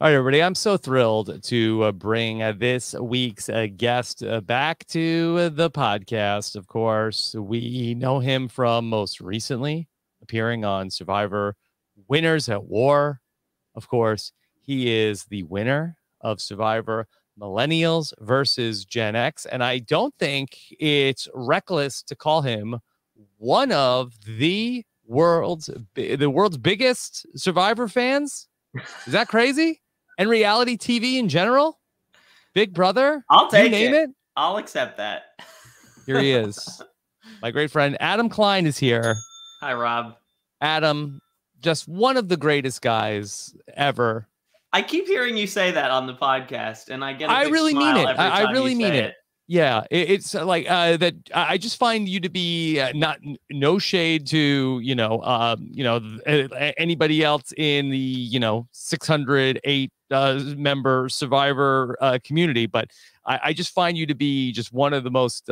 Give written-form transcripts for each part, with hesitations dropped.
All right, everybody. I'm so thrilled to bring this week's guest back to the podcast. Of course, we know him from most recently appearing on Survivor Winners at War. Of course, he is the winner of Survivor Millennials versus Gen X. And I don't think it's reckless to call him one of the world's biggest Survivor fans. Is that crazy? And reality TV in general? Big Brother? I'll take you name it. I'll accept that. Here he is. My great friend Adam Klein is here. Hi, Rob. Adam, just one of the greatest guys ever. I keep hearing you say that on the podcast, and I get a big really smile mean it. every time I really you mean say it. Yeah, it's like that. I just find you to be no shade to anybody else in the 608 member Survivor community, but I just find you to be just one of the most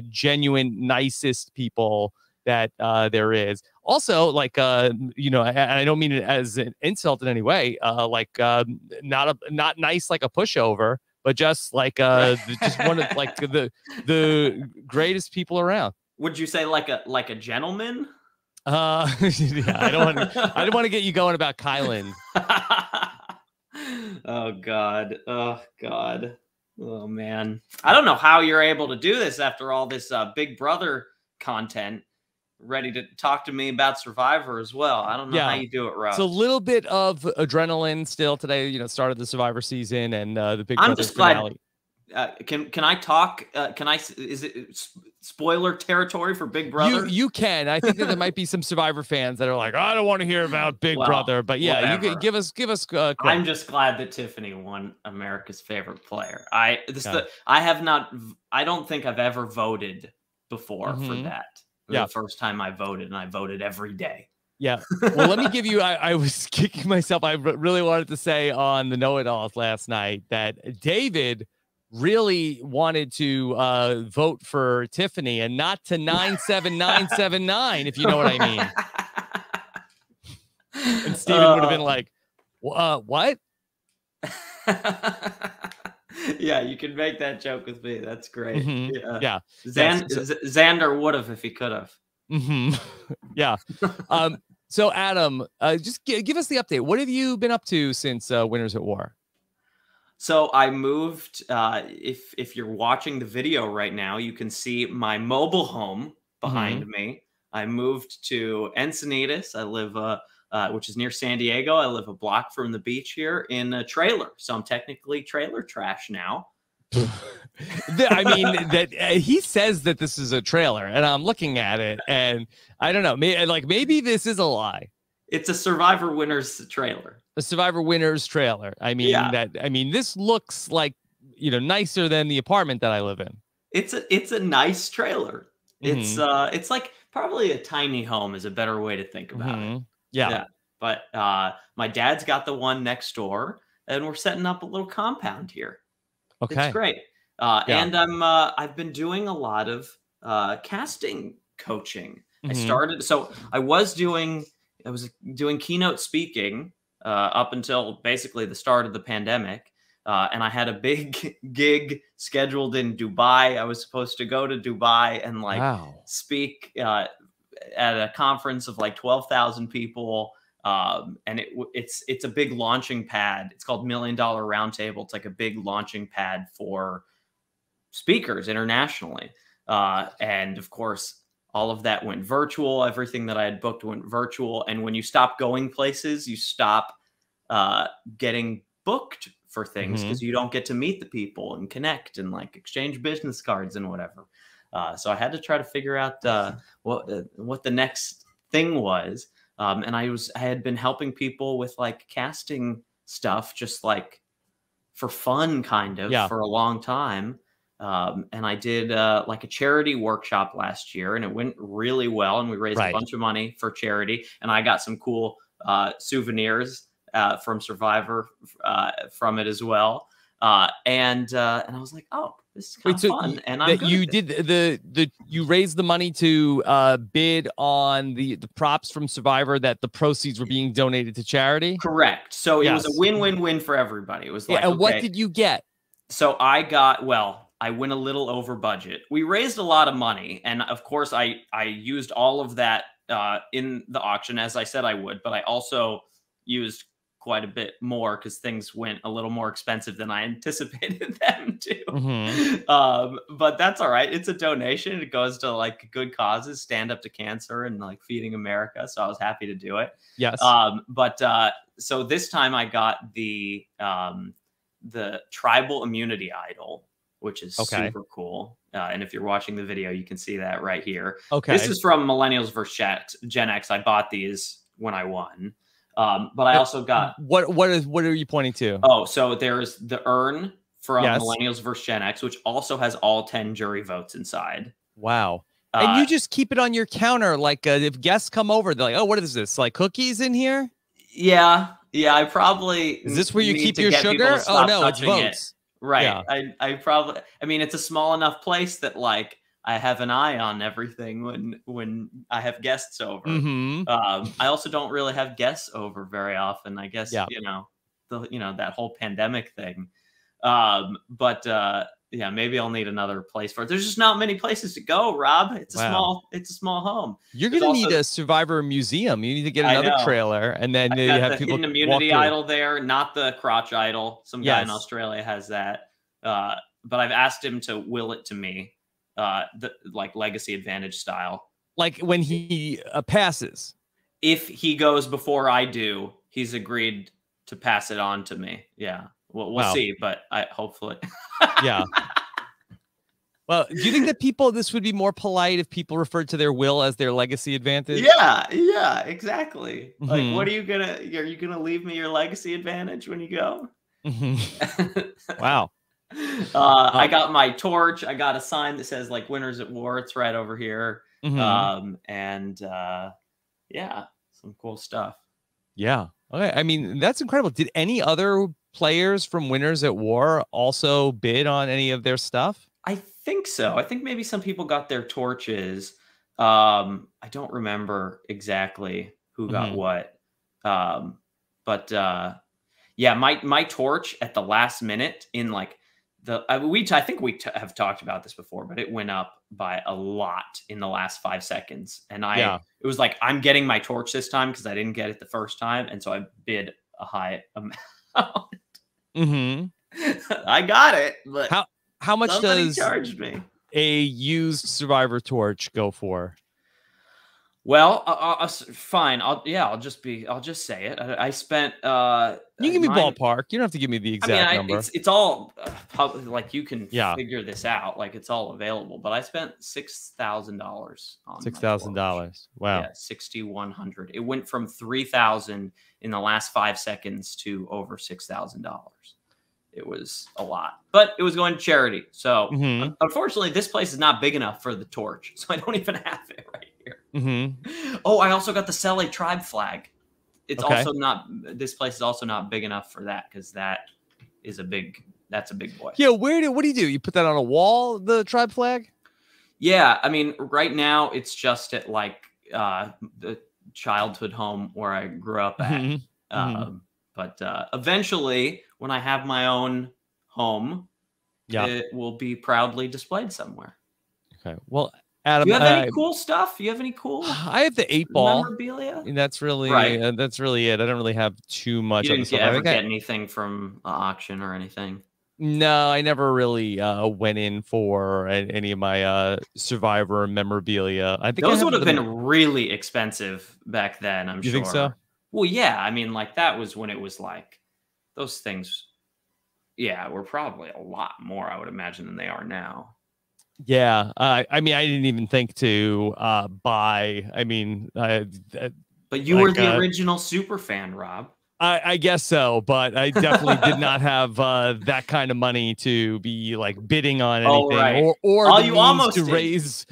genuine, nicest people that there is. Also, and I don't mean it as an insult in any way. Not nice like a pushover, but just just one of the greatest people around. Would you say like a gentleman? Yeah, I don't want to get you going about Kylan. Oh God. Oh man. I don't know how you're able to do this after all this Big Brother content. Ready to talk to me about Survivor as well. I don't know how you do it, Rob. It's a little bit of adrenaline still today. Started the Survivor season and the Big Brother finale. Can I talk? Is it spoiler territory for Big Brother? You can. I think that there might be some Survivor fans that are like, I don't want to hear about Big Brother, but yeah, whatever. You can give us. I'm just glad that Tiffany won America's favorite player. I don't think I've ever voted before for that. The first time I voted, and I voted every day. Yeah. Well, let me give you, I was kicking myself. I really wanted to say on the Know-It-Alls last night that David really wanted to vote for Tiffany and not to 97979, if you know what I mean. And Steven would have been like, what? Yeah, you can make that joke with me. That's great. Yeah. Zander would have if he could have. Yeah. So Adam, just give us the update. What have you been up to since Winners at War? So I moved. If you're watching the video right now, you can see my mobile home behind me. I moved to Encinitas. I live which is near San Diego. I live a block from the beach here in a trailer. So I'm technically trailer trash now. I mean, that he says that this is a trailer, and I'm looking at it, and I don't know. Maybe this is a lie. It's a Survivor Winners trailer. A Survivor Winners trailer. I mean, this looks like nicer than the apartment that I live in. It's a nice trailer. It's like probably a tiny home is a better way to think about it. Yeah. But my dad's got the one next door, and we're setting up a little compound here. Okay. It's great. And I've been doing a lot of casting coaching. I was doing keynote speaking up until basically the start of the pandemic. And I had a big gig scheduled in Dubai. I was supposed to go to Dubai and speak at a conference of 12,000 people. And it's a big launching pad. It's called $1 Million Roundtable. It's like a big launching pad for speakers internationally. And of course, all of that went virtual. Everything that I had booked went virtual. And when you stop going places, you stop getting booked for things because you don't get to meet the people and connect and exchange business cards and whatever. So I had to try to figure out what the next thing was. And I had been helping people with casting stuff, just for fun, kind of, for a long time. And I did a charity workshop last year, and it went really well. And we raised a bunch of money for charity, and I got some cool souvenirs from Survivor from it as well. And I was like, oh, this is kind of fun, and I'm good. You did you raised the money to bid on the props from Survivor that the proceeds were being donated to charity. Correct. So it was a win-win-win for everybody. It was like, and what did you get? So I went a little over budget. We raised a lot of money, and of course, I used all of that in the auction, as I said I would. But I also used quite a bit more because things went a little more expensive than I anticipated them to. But that's all right. It's a donation. It goes to like good causes, stand up to cancer and like feeding America. So I was happy to do it. Yes. So this time I got the tribal immunity idol, which is super cool. And if you're watching the video, you can see that right here. Okay. This is from Millennials vs. Gen X. I bought these when I won. But I also got what are you pointing to? Oh, so there's the urn from Millennials vs. Gen X, which also has all 10 jury votes inside. Wow. And you just keep it on your counter, like if guests come over, they're like, "Oh, what is this? Like cookies in here?" Yeah. I probably is this where you keep your sugar? Oh no, it's votes. Right. Yeah. I mean, it's a small enough place that like I have an eye on everything when I have guests over. I also don't really have guests over very often. I guess that whole pandemic thing. Yeah, maybe I'll need another place for it. There's just not many places to go, Rob. It's a small home. You're gonna need a Survivor museum. You need to get another trailer, and then you have people hidden immunity idol there, not the crotch idol. Some guy in Australia has that. But I've asked him to will it to me. Like legacy advantage style, like when he passes. If he goes before I do, he's agreed to pass it on to me. Yeah, we'll see, but I hopefully. Yeah. Well, do you think that this would be more polite if people referred to their will as their legacy advantage? Yeah, exactly. Like, what are you gonna leave me your legacy advantage when you go? Wow. I got my torch. I got a sign that says like "Winners at War." It's right over here. Yeah, some cool stuff. Yeah. Okay. I mean, that's incredible. Did any other players from Winners at War also bid on any of their stuff? I think so. I think maybe some people got their torches. I don't remember exactly who got what. Yeah, my torch at the last minute in like I think we have talked about this before, but it went up by a lot in the last 5 seconds. And it was like, I'm getting my torch this time because I didn't get it the first time. And so I bid a high amount. I got it. But how much does charged me a used Survivor torch go for? Well, fine. I'll just say it. I spent. You give me ballpark. You don't have to give me the exact number. It's all like you can figure this out. Like it's all available. But I spent $6,000 on $6,000. Wow. Yeah, 6,100. It went from 3,000 in the last 5 seconds to over $6,000. It was a lot, but it was going to charity. So unfortunately, this place is not big enough for the torch, so I don't even have it right here. Oh, I also got the Sele tribe flag. It's also not. This place is also not big enough for that because that's a big boy. Yeah, what do you do? You put that on a wall, the tribe flag? Yeah, I mean, right now it's just at like the childhood home where I grew up at. But eventually, when I have my own home, it will be proudly displayed somewhere. Okay. Well, Adam, do you have any cool stuff? You have any cool? I have the 8-ball memorabilia. And that's really it. I don't really have too much. You didn't ever get anything from the auction or anything? No, I never really went in for any of my Survivor memorabilia. I think those would have been really expensive back then. I'm sure. You think so? Well, yeah. I mean, like that was when it was like those things. Yeah, were probably a lot more, I would imagine, than they are now. Yeah, I mean, I didn't even think to buy. I mean, but you were the original super fan, Rob. I guess so, but I definitely did not have that kind of money to be like bidding on anything, or the means to raise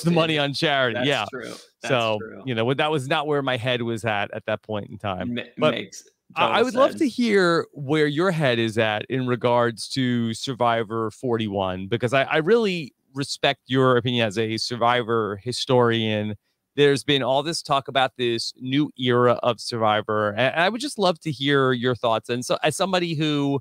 the money on charity. That's true. That's true. That was not where my head was at that point in time. I would love to hear where your head is at in regards to Survivor 41, because I really respect your opinion as a Survivor historian. There's been all this talk about this new era of Survivor, and I would just love to hear your thoughts. And so, as somebody who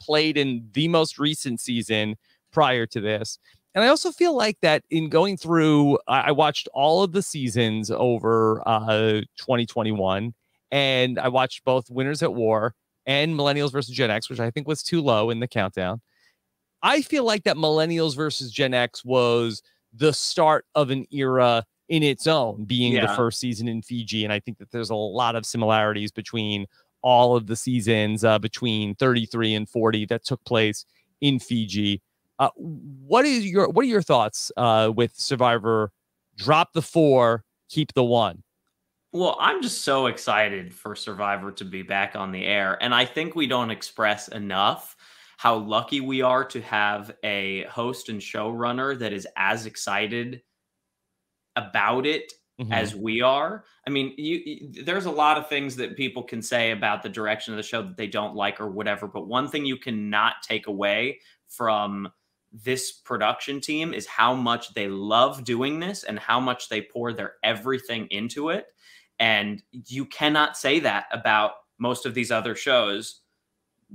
played in the most recent season prior to this, and I also feel like that in going through, I watched all of the seasons over 2021, and I watched both Winners at War and Millennials versus Gen X, which I think was too low in the countdown. I feel like that Millennials versus Gen X was the start of an era in its own, being the first season in Fiji. And I think that there's a lot of similarities between all of the seasons between 33 and 40 that took place in Fiji. What are your thoughts with Survivor? Drop the 4, keep the 1. Well, I'm just so excited for Survivor to be back on the air. And I think we don't express enough how lucky we are to have a host and showrunner that is as excited about it as we are. I mean, there's a lot of things that people can say about the direction of the show that they don't like or whatever. But one thing you cannot take away from this production team is how much they love doing this and how much they pour their everything into it. And you cannot say that about most of these other shows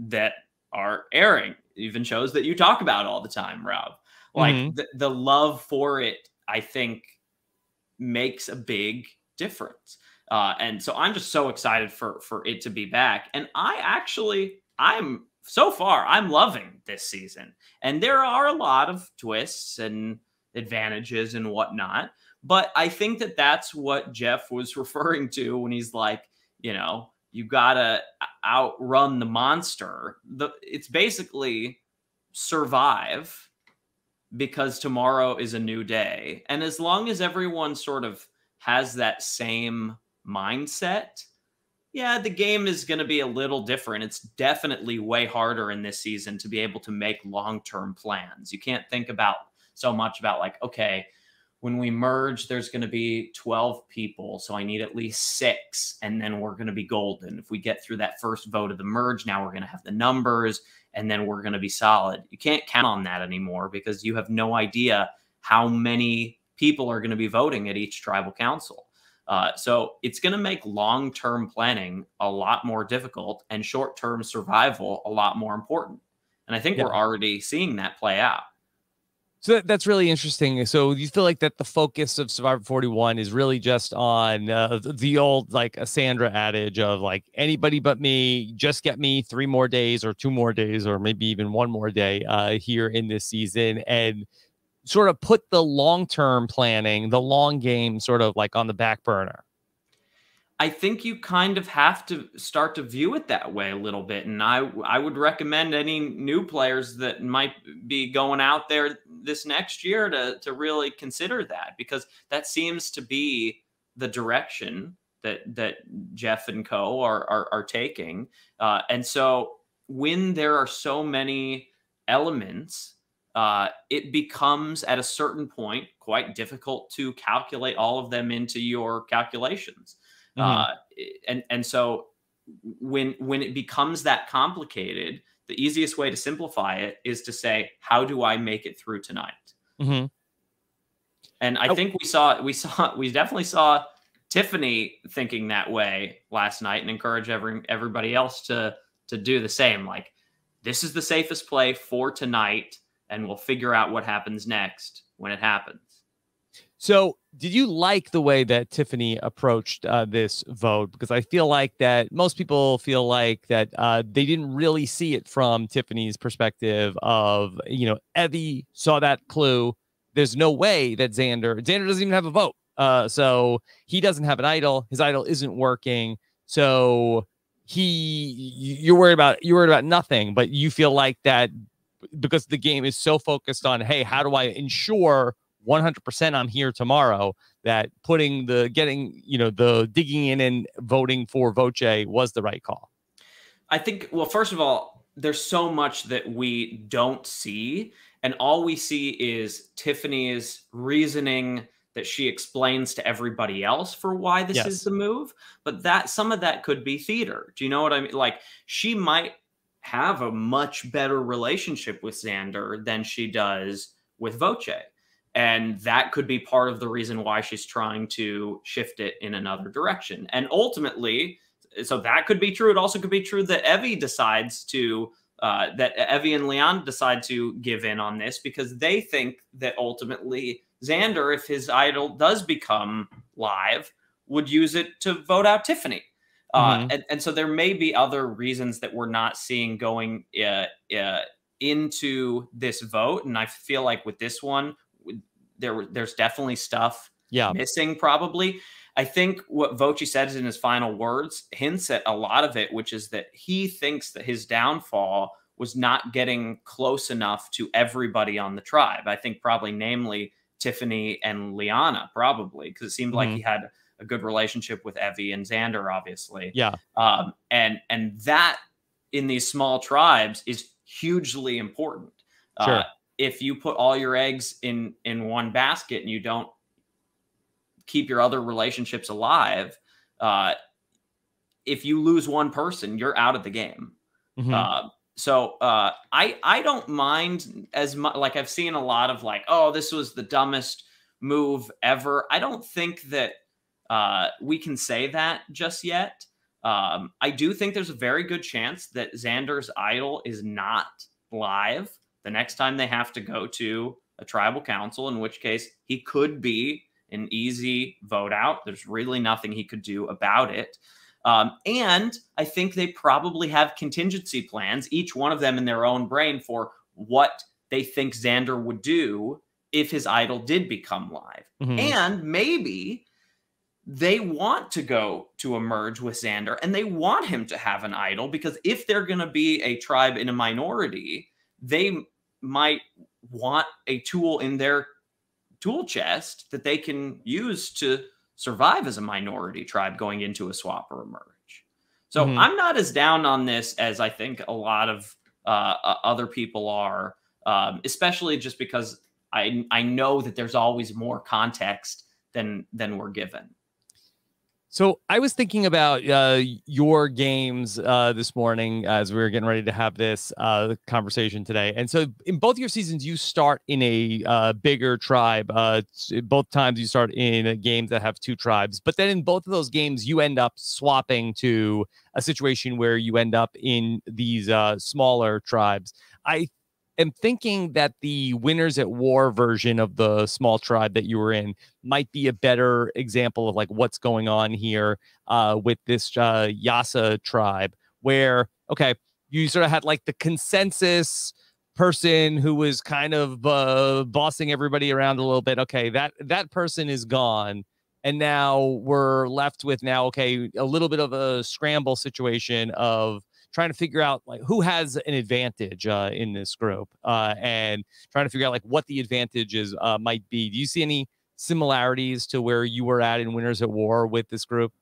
that are airing, even shows that you talk about all the time, Rob. Like the love for it, I think, makes a big difference. And so I'm just so excited for it to be back. And I'm loving this season. And there are a lot of twists and advantages and whatnot. But I think that that's what Jeff was referring to when he's like, you got to outrun the monster. It's basically survive because tomorrow is a new day. And as long as everyone sort of has that same mindset, the game is going to be a little different. It's definitely way harder in this season to be able to make long-term plans. You can't think about so much about like, okay, when we merge, there's going to be 12 people. So I need at least 6, and then we're going to be golden. If we get through that first vote of the merge, now we're going to have the numbers, and then we're going to be solid. You can't count on that anymore because you have no idea how many people are going to be voting at each tribal council. So it's going to make long-term planning a lot more difficult and short-term survival a lot more important. And I think we're already seeing that play out. So that's really interesting. So you feel like that the focus of Survivor 41 is really just on the old, like a Xander adage of like anybody but me, just get me 3 more days or 2 more days, or maybe even 1 more day here in this season, and sort of put the long-term planning, the long game sort of like on the back burner. I think you kind of have to start to view it that way a little bit. And I would recommend any new players that might be going out there this next year to really consider that, because that seems to be the direction that Jeff and co are taking. And so when there are so many elements, it becomes at a certain point quite difficult to calculate all of them into your calculations. And so when it becomes that complicated, the easiest way to simplify it is to say, how do I make it through tonight? And I think we definitely saw Tiffany thinking that way last night, and encourage everybody else to do the same. Like, this is the safest play for tonight, and we'll figure out what happens next when it happens. So did you like the way that Tiffany approached this vote? Because I feel like that most people feel like that they didn't really see it from Tiffany's perspective of, Evie saw that clue. There's no way that Zander doesn't even have a vote. So he doesn't have an idol. His idol isn't working. So you're worried about nothing, but you feel like that because the game is so focused on, hey, how do I ensure 100% I'm here tomorrow, that digging in and voting for Voce was the right call? I think, well, first of all, there's so much that we don't see, and all we see is Tiffany's reasoning that she explains to everybody else for why this is the move. But that some of that could be theater. Do you know what I mean? Like, she might have a much better relationship with Xander than she does with Voce. And that could be part of the reason why she's trying to shift it in another direction. And ultimately, so that could be true. It also could be true that Evie decides to, that Evie and Leon decide to give in on this because they think that ultimately Xander, if his idol does become live, would use it to vote out Tiffany. And so there may be other reasons that we're not seeing going into this vote. And I feel like with this one, there's definitely stuff missing probably. I think what Voce says in his final words hints at a lot of it, which is that he thinks that his downfall was not getting close enough to everybody on the tribe. I think probably namely Tiffany and Liana, probably, because it seemed like he had a good relationship with Evie and Xander, obviously. Yeah. And that in these small tribes is hugely important. Sure. If you put all your eggs in one basket and you don't keep your other relationships alive, if you lose one person, you're out of the game. So I don't mind as much. Like, I've seen a lot of like, oh, this was the dumbest move ever. I don't think that we can say that just yet. I do think there's a very good chance that Xander's idol is not live the next time they have to go to a tribal council, in which case he could be an easy vote out. There's really nothing he could do about it. And I think they probably have contingency plans, each one of them in their own brain, for what they think Xander would do if his idol did become live. And maybe they want to go to a merge with Xander and they want him to have an idol, because if they're going to be a tribe in a minority, they might want a tool in their tool chest that they can use to survive as a minority tribe going into a swap or a merge. So I'm not as down on this as I think a lot of other people are, especially just because I know that there's always more context than we're given. So I was thinking about your games this morning as we were getting ready to have this conversation today. And so in both your seasons, you start in a bigger tribe. Both times you start in games that have two tribes. But then in both of those games, you end up swapping to a situation where you end up in these smaller tribes. I am thinking that the Winners at War version of the small tribe that you were in might be a better example of like what's going on here with this Yasa tribe, where, okay, you sort of had like the consensus person who was kind of bossing everybody around a little bit. Okay, that person is gone. And now we're left with okay, a little bit of a scramble situation of trying to figure out like who has an advantage in this group and trying to figure out like what the advantages might be. Do you see any similarities to where you were at in Winners at War with this group?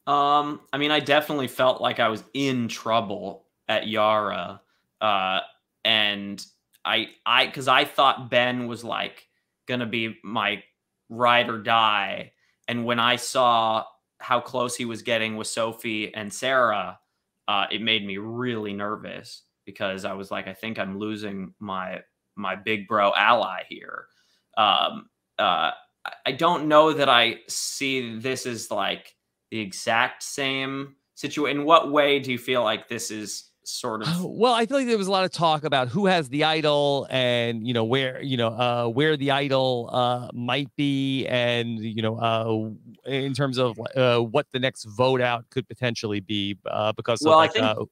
I mean, I definitely felt like I was in trouble at Yara. And because I thought Ben was like going to be my ride or die. And when I saw how close he was getting with Sophie and Sarah, it made me really nervous, because I was like, I think I'm losing my big bro ally here. I don't know that I see this as like the exact same situation. In what way do you feel like this is sort of? Well, I feel like there was a lot of talk about who has the idol and, where the idol might be. And, in terms of what the next vote out could potentially be because well, of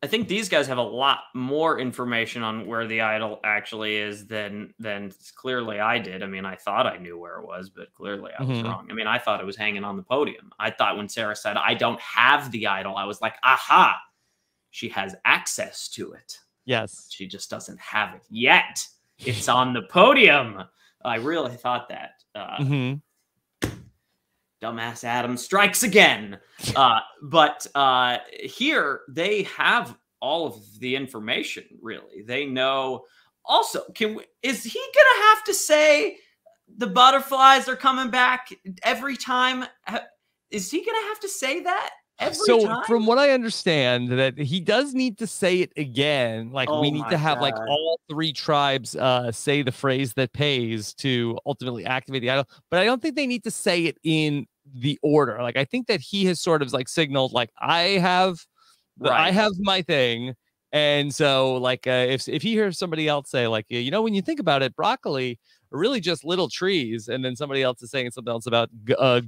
I think these guys have a lot more information on where the idol actually is than clearly I did. I mean, I thought I knew where it was, but clearly I was wrong. I mean, I thought it was hanging on the podium. I thought when Sarah said, I don't have the idol, I was like, aha, she has access to it. Yes. She just doesn't have it yet. It's on the podium. I really thought that. Dumbass Adam strikes again. But here they have all of the information, really. They know. Also, is he going to have to say, the butterflies are coming back every time. Is he going to have to say that every time? From what I understand, that he does need to say it again. Like, we need to have like all 3 tribes say the phrase that pays to ultimately activate the idol. But I don't think they need to say it in the order. Like, I think that he has sort of like signaled, like, I have my thing. And so, like, if he hears somebody else say, like, you know, when you think about it, broccoli are really just little trees, and then somebody else is saying something else about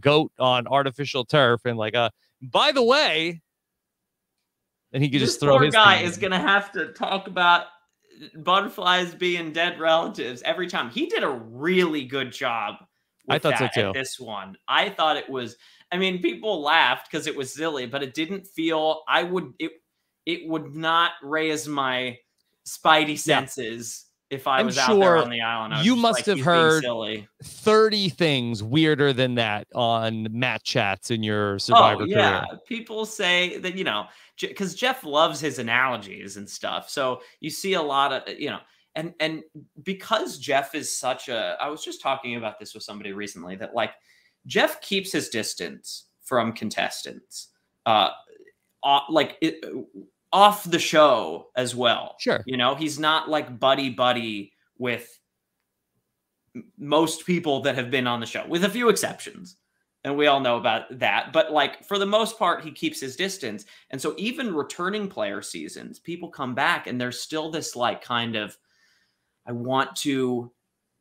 goat on artificial turf, and like, by the way, and he could just throw his guy is going to have to talk about butterflies being dead relatives every time. He did a really good job with I thought that so too. At this one. I thought it was, I mean, people laughed because it was silly, but it didn't feel, it would not raise my spidey senses if I was out there on the island. You must have heard 30 things weirder than that on Matt chats in your Survivor career. People say that, you know, because Jeff loves his analogies and stuff. So you see a lot of, you know, and because Jeff is such a, I was just talking about this with somebody recently, that like Jeff keeps his distance from contestants, off the show as well. Sure. You know, he's not like buddy with most people that have been on the show, with a few exceptions. And we all know about that. But like, for the most part, he keeps his distance. And so even returning player seasons, people come back and there's still this like kind of, I want to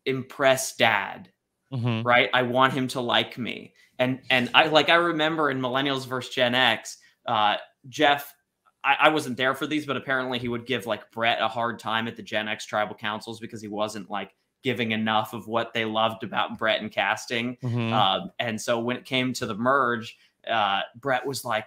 impress dad, right? I want him to like me. And I remember in Millennials versus Gen X, Jeff, I wasn't there for these, but apparently he would give like Brett a hard time at the Gen X tribal councils because he wasn't like giving enough of what they loved about Brett and casting. And so when it came to the merge, Brett was like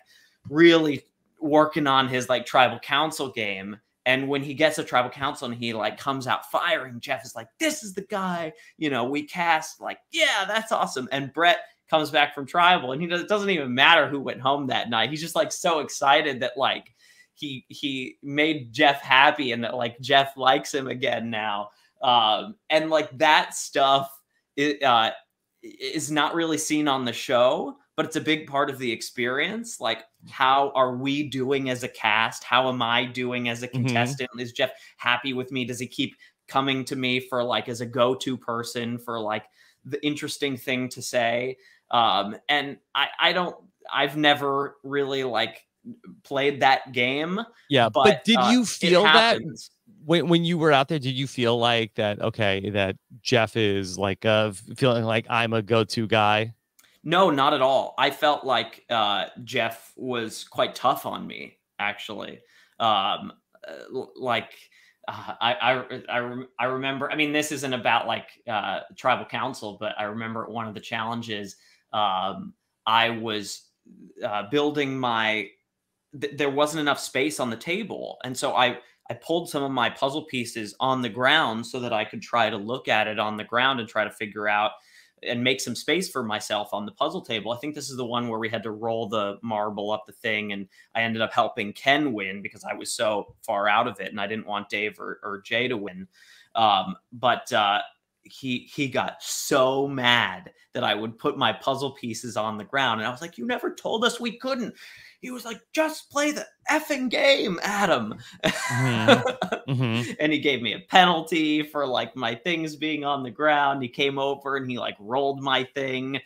really working on his like tribal council game. And when he gets a tribal council and he like comes out firing, Jeff is like, this is the guy, you know, we cast, like, yeah, that's awesome. And Brett comes back from tribal and it doesn't even matter who went home that night. He's just like so excited that like he made Jeff happy and that like Jeff likes him again now. And like that stuff is not really seen on the show, but it's a big part of the experience. Like, how are we doing as a cast? How am I doing as a contestant? Is Jeff happy with me? Does he keep coming to me for like as a go-to person for like the interesting thing to say? And I've never really like played that game. Yeah. But did you feel that when you were out there, did you feel like that, okay, that Jeff is like feeling like I'm a go-to guy? No, not at all. I felt like Jeff was quite tough on me, actually. I remember, I mean, this isn't about like tribal council, but I remember one of the challenges, I was building there wasn't enough space on the table. And so I pulled some of my puzzle pieces on the ground so that I could try to look at it on the ground and try to figure out and make some space for myself on the puzzle table. I think this is the one where we had to roll the marble up the thing, and I ended up helping Ken win because I was so far out of it and I didn't want Dave or Jay to win. But he got so mad that I would put my puzzle pieces on the ground, and I was like, you never told us we couldn't. He was like, just play the effing game, Adam. And he gave me a penalty for like my things being on the ground. He came over and he like rolled my thing,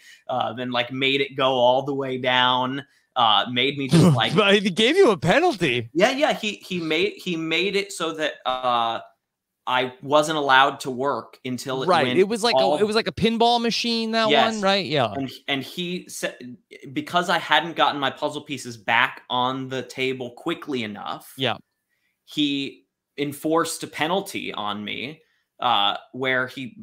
then like made it go all the way down. Made me just like he gave you a penalty. Yeah. He made it so that I wasn't allowed to work until it was like a pinball machine, that one, right? Yeah. And he said, because I hadn't gotten my puzzle pieces back on the table quickly enough, he enforced a penalty on me, where he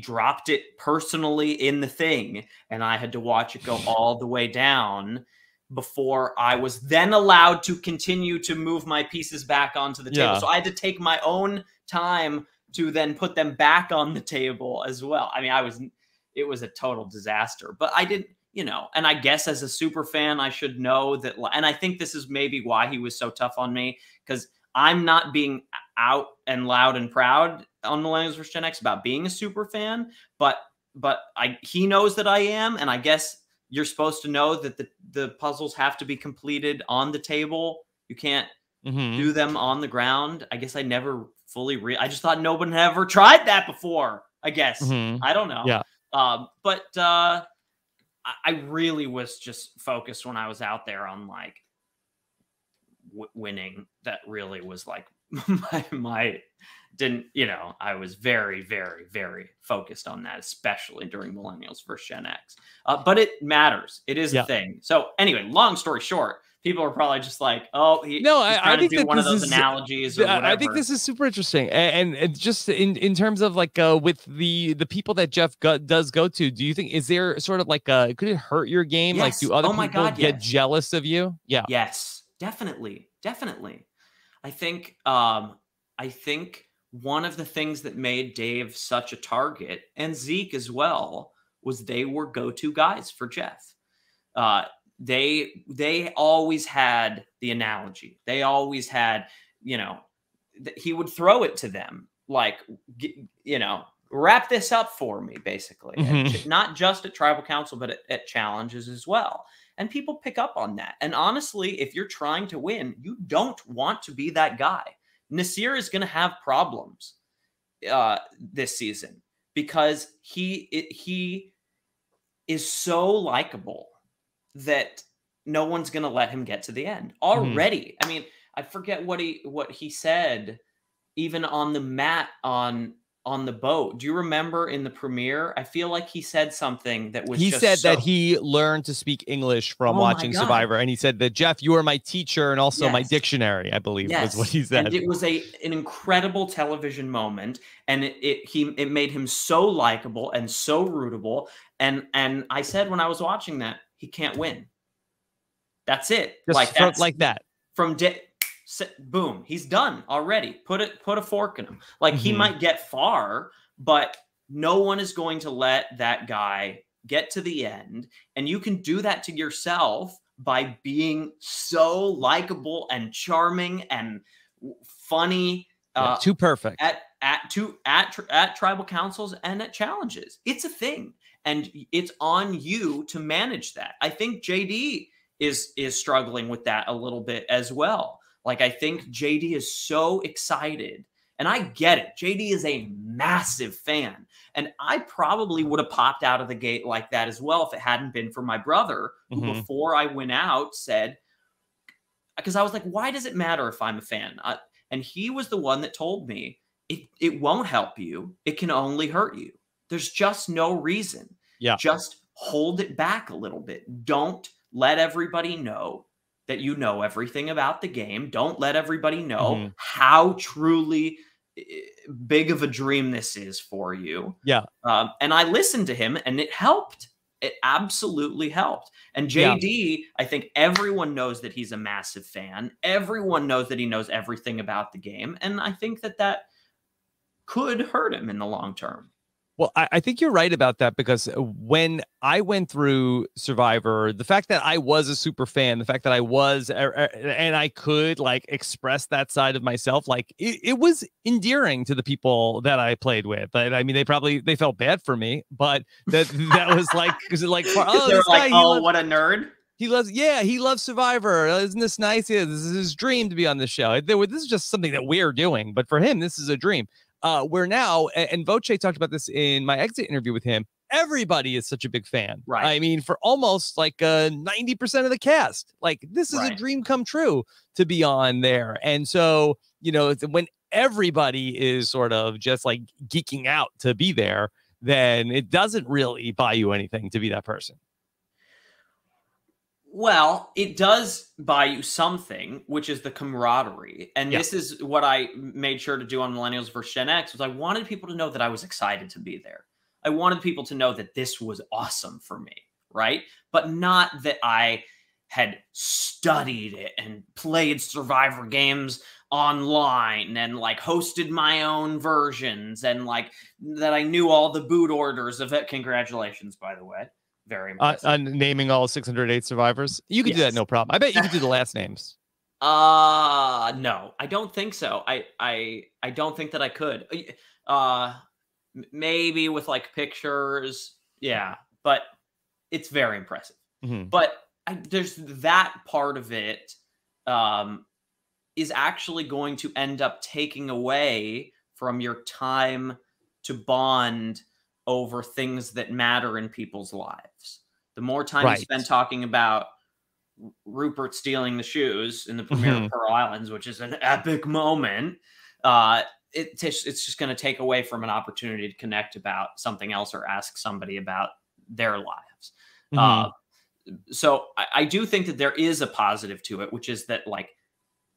dropped it personally in the thing, and I had to watch it go all the way down before I was then allowed to continue to move my pieces back onto the table. So I had to take my own time to then put them back on the table as well. I mean, it was a total disaster, but I didn't, you know, and I guess as a super fan, I should know that. And I think this is maybe why he was so tough on me, because I'm not being out and loud and proud on Millennials vs. Gen X about being a super fan, but he knows that I am, and I guess you're supposed to know that the puzzles have to be completed on the table. You can't do them on the ground. I guess I never fully I just thought nobody had ever tried that before, I guess. I don't know. Yeah. But I really was just focused when I was out there on like winning. That really was like my didn't, I was very, very, very focused on that, especially during Millennials versus Gen X. But it matters. It is a thing. So anyway, long story short, people are probably just like, oh, he's trying to do one of those analogies or whatever. I think this is super interesting. And just in terms of like with the people that Jeff does go to, do you think, is there sort of like could it hurt your game? Yes. Like, do other people get jealous of you? Yeah. Yes, definitely. Definitely. I think one of the things that made Dave such a target, and Zeke as was they were go-to guys for Jeff. They always had the analogy. They always had, he would throw it to them like, wrap this up for me, basically. And not just at Tribal Council, but at challenges as well. And people pick up on that. And honestly, if you're trying to win, you don't want to be that guy. Nasir is going to have problems this season because he is so likable that no one's going to let him get to the end already. I mean, I forget what he said, even on the mat on the boat. Do you remember in the premiere? I feel like he said something that was that he learned to speak English from watching Survivor. And he said that, Jeff, you are my teacher and also my dictionary, I believe was what he said. And it was an incredible television moment. And it made him so likable and so rootable. And I said when I was watching that, he can't win. That's it. Like that. Boom, he's done already. Put a fork in him. Like he might get far, but no one is going to let that guy get to the end. And you can do that to yourself by being so likable and charming and funny. Too perfect at tribal councils and at challenges. It's a thing, and it's on you to manage that. I think JD is struggling with that a little bit as well. Like, I think JD is so excited, and I get it. JD is a massive fan, and I probably would have popped out of the gate like that as well if it hadn't been for my brother, who before I went out said, because I was like, why does it matter if I'm a fan? And he was the one that told me, it won't help you. It can only hurt you. There's just no reason. Yeah. Just hold it back a little bit. Don't let everybody know that you know everything about the game. Don't let everybody know how truly big of a dream this is for you. Yeah. And I listened to him, and it helped. It absolutely helped. And JD, I think everyone knows that he's a massive fan. Everyone knows that he knows everything about the game. And I think that could hurt him in the long term. Well, I think you're right about that, because when I went through Survivor, the fact that I was a super fan, the fact that I was, and I could like express that side of myself, like it was endearing to the people that I played with. But I mean, they felt bad for me, but that was like, because like, they're like, what a nerd. He loves Survivor. Isn't this nice? Yeah, this is his dream to be on the show. This is just something that we're doing, but for him, this is a dream. Where now, and Voce talked about this in my exit interview with him, everybody is such a big fan. Right. I mean, for almost like 90% of the cast, like this is a dream come true to be on there. And so, when everybody is sort of just like geeking out to be there, then it doesn't really buy you anything to be that person. Well, it does buy you something, which is the camaraderie. And this is what I made sure to do on Millennials vs. Gen X, was I wanted people to know that I was excited to be there. I wanted people to know that this was awesome for me, right? But not that I had studied it and played Survivor games online and like hosted my own versions and like that I knew all the boot orders of it. Congratulations, by the way. Very impressive. On naming all 608 survivors. You could do that, no problem. I bet you could do the last names. No, I don't think so. I don't think that I could. maybe with like pictures. Yeah, but it's very impressive. Mm-hmm. But there's that part of it is actually going to end up taking away from your time to bond over things that matter in people's lives. The more time you spend talking about Rupert stealing the shoes in the premiere of Pearl Islands, which is an epic moment, it's just going to take away from an opportunity to connect about something else or ask somebody about their lives. So I do think that there is a positive to it, which is that like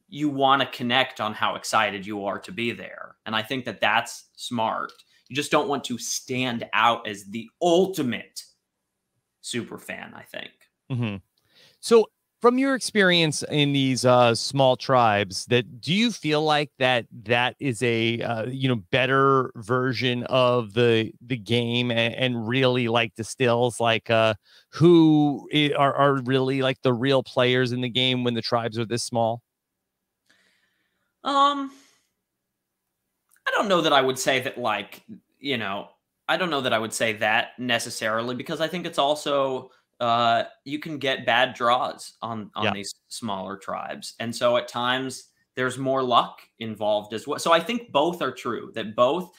you want to connect on how excited you are to be there. And I think that that's smart. You just don't want to stand out as the ultimate super fan, I think. So from your experience in these small tribes, do you feel like that is a better version of the game and really like distills like who are really like the real players in the game when the tribes are this small? I don't know that I would say that I don't know that I would say that necessarily, because I think it's also you can get bad draws on these smaller tribes. And so at times there's more luck involved as well. So I think both are true, that both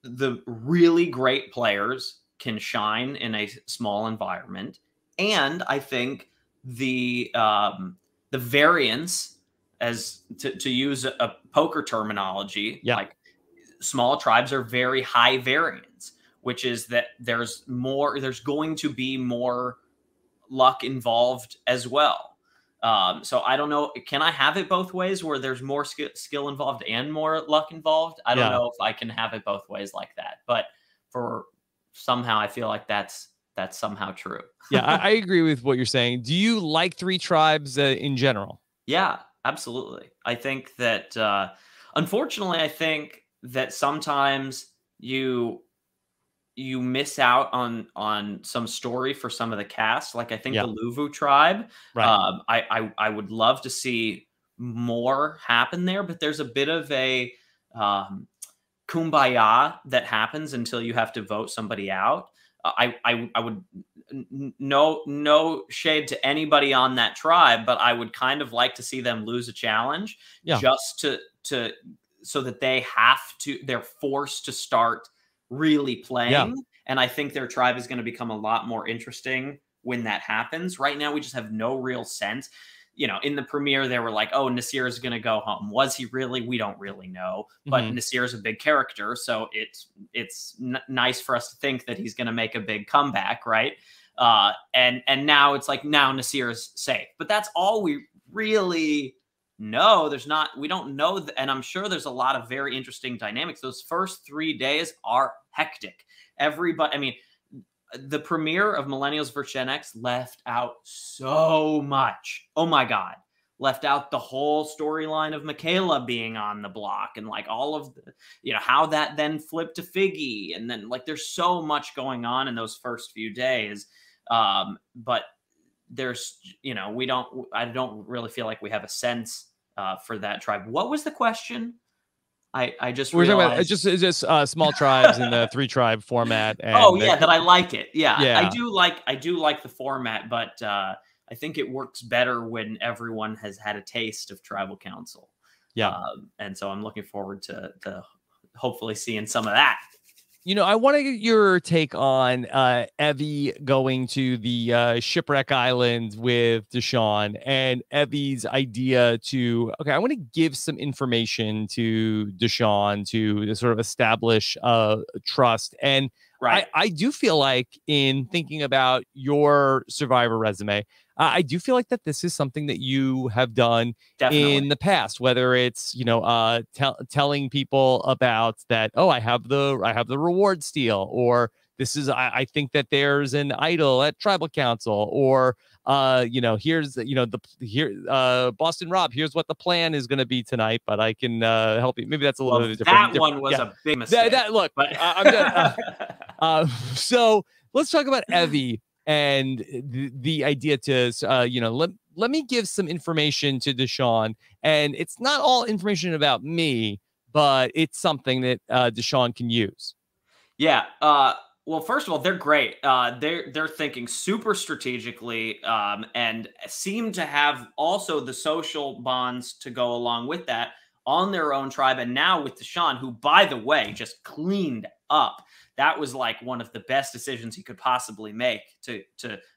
the really great players can shine in a small environment. And I think the variance, as to use a poker terminology, like small tribes are very high variance, which is that there's going to be more luck involved as well. So I don't know. Can I have it both ways where there's more skill involved and more luck involved? I don't know if I can have it both ways like that, but somehow I feel like that's somehow true. I agree with what you're saying. Do you like three tribes in general? Yeah, absolutely. I think that, unfortunately, I think that sometimes you miss out on some story for some of the cast. Like I think the Luvu tribe, I would love to see more happen there, but there's a bit of a kumbaya that happens until you have to vote somebody out. I would no shade to anybody on that tribe, but I would kind of like to see them lose a challenge just to so that they're forced to start really playing. And I think their tribe is going to become a lot more interesting when that happens. Right now, we just have no real sense. In the premiere, they were like, oh, Nasir is going to go home. Was he really? We don't really know. But Nasir is a big character, so it's nice for us to think that he's going to make a big comeback, right? And now it's like, now Nasir is safe. But that's all we really know. We don't know. And I'm sure there's a lot of very interesting dynamics. Those first 3 days are hectic. The premiere of Millennials vs. Gen X left out so much. Oh my God. Left out the whole storyline of Michaela being on the block and like all of the, how that then flipped to Figgy. And then like, there's so much going on in those first few days. But there's, I don't really feel like we have a sense for that tribe. What was the question? I just we're realized talking about just small tribes in the 3-tribe format. And that I like it. Yeah, I do like the format, but I think it works better when everyone has had a taste of tribal council. And so I'm looking forward to hopefully seeing some of that. I want to get your take on Evie going to the shipwreck island with Deshawn, and Evie's idea I want to give some information to Deshawn to sort of establish trust. And I do feel like, in thinking about your Survivor resume, I do feel like that this is something that you have done in the past, whether it's, telling people about that. Oh, I have the reward steal, or this is, I think that there's an idol at tribal council, or, here's, Boston Rob, here's what the plan is going to be tonight, but I can help you. Maybe that's a little bit different. That one was a big mistake. Look, but I'm done. So let's talk about Evie. And the idea to, let me give some information to Deshawn. And it's not all information about me, but it's something that Deshawn can use. Yeah. Well, first of all, they're great. They're thinking super strategically, and seem to have also the social bonds to go along with that on their own tribe. And now with Deshaun, who, by the way, just cleaned up. That was like one of the best decisions he could possibly make to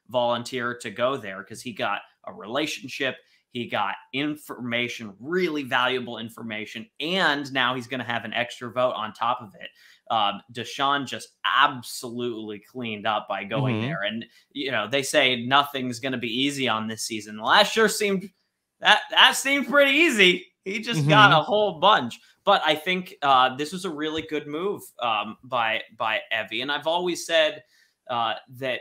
volunteer to go there, because he got a relationship. He got information, really valuable information, and now he's going to have an extra vote on top of it. Deshaun just absolutely cleaned up by going there. And, you know, they say nothing's going to be easy on this season. Last year seemed that seemed pretty easy. He just got a whole bunch. But I think this was a really good move by Evie. And I've always said that.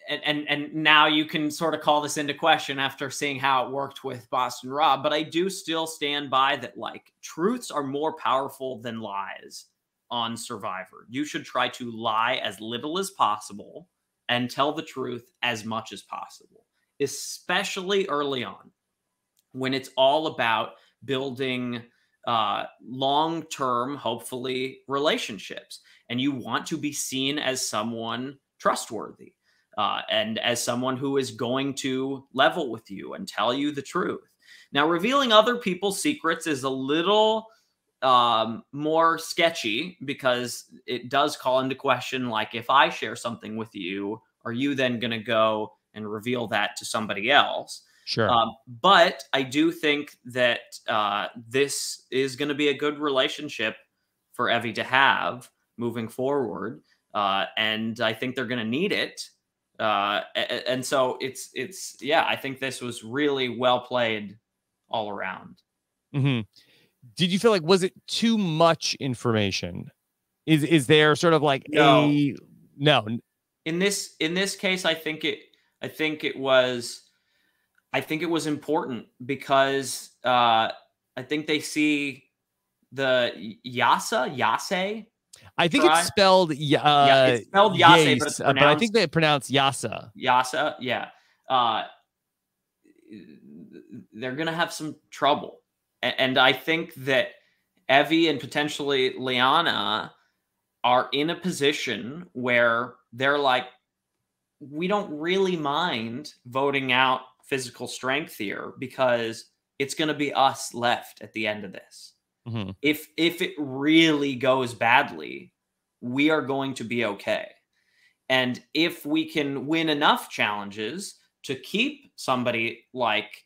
And now you can sort of call this into question after seeing how it worked with Boston Rob, but I do still stand by that, like, truths are more powerful than lies on Survivor. You should try to lie as little as possible and tell the truth as much as possible, especially early on when it's all about building long-term, hopefully, relationships. And you want to be seen as someone trustworthy. And as someone who is going to level with you and tell you the truth. Now, revealing other people's secrets is a little more sketchy, because it does call into question, like, if I share something with you, are you then going to go and reveal that to somebody else? Sure. But I do think that this is going to be a good relationship for Evie to have moving forward. And I think they're going to need it. And so it's yeah, I think this was really well played all around. Did you feel like, was it too much information? Is there sort of like no. In this case, I think it was important, because I think they see the Yase. I think it's spelled it's spelled Yase, but it's pronounced, but I think they pronounce Yasa. Yasa, yeah. They're gonna have some trouble, and I think that Evie and potentially Liana are in a position where they're like, we don't really mind voting out physical strength here, because it's going to be us left at the end of this. If it really goes badly, we are going to be okay. And if we can win enough challenges to keep somebody like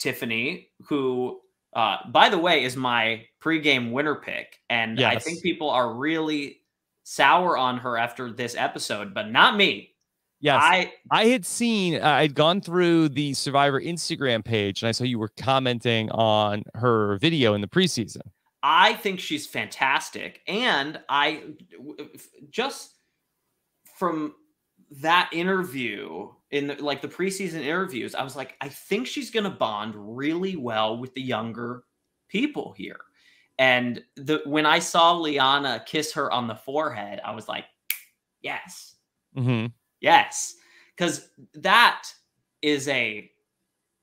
Tiffany, who, by the way, is my pregame winner pick. And I think people are really sour on her after this episode, but not me. Yes, I had seen, I'd gone through the Survivor Instagram page, and I saw you were commenting on her video in the preseason. I think she's fantastic. And I just from that interview in the preseason interviews, I was like, I think she's going to bond really well with the younger people here. And when I saw Liana kiss her on the forehead, I was like, yes. Yes, because that is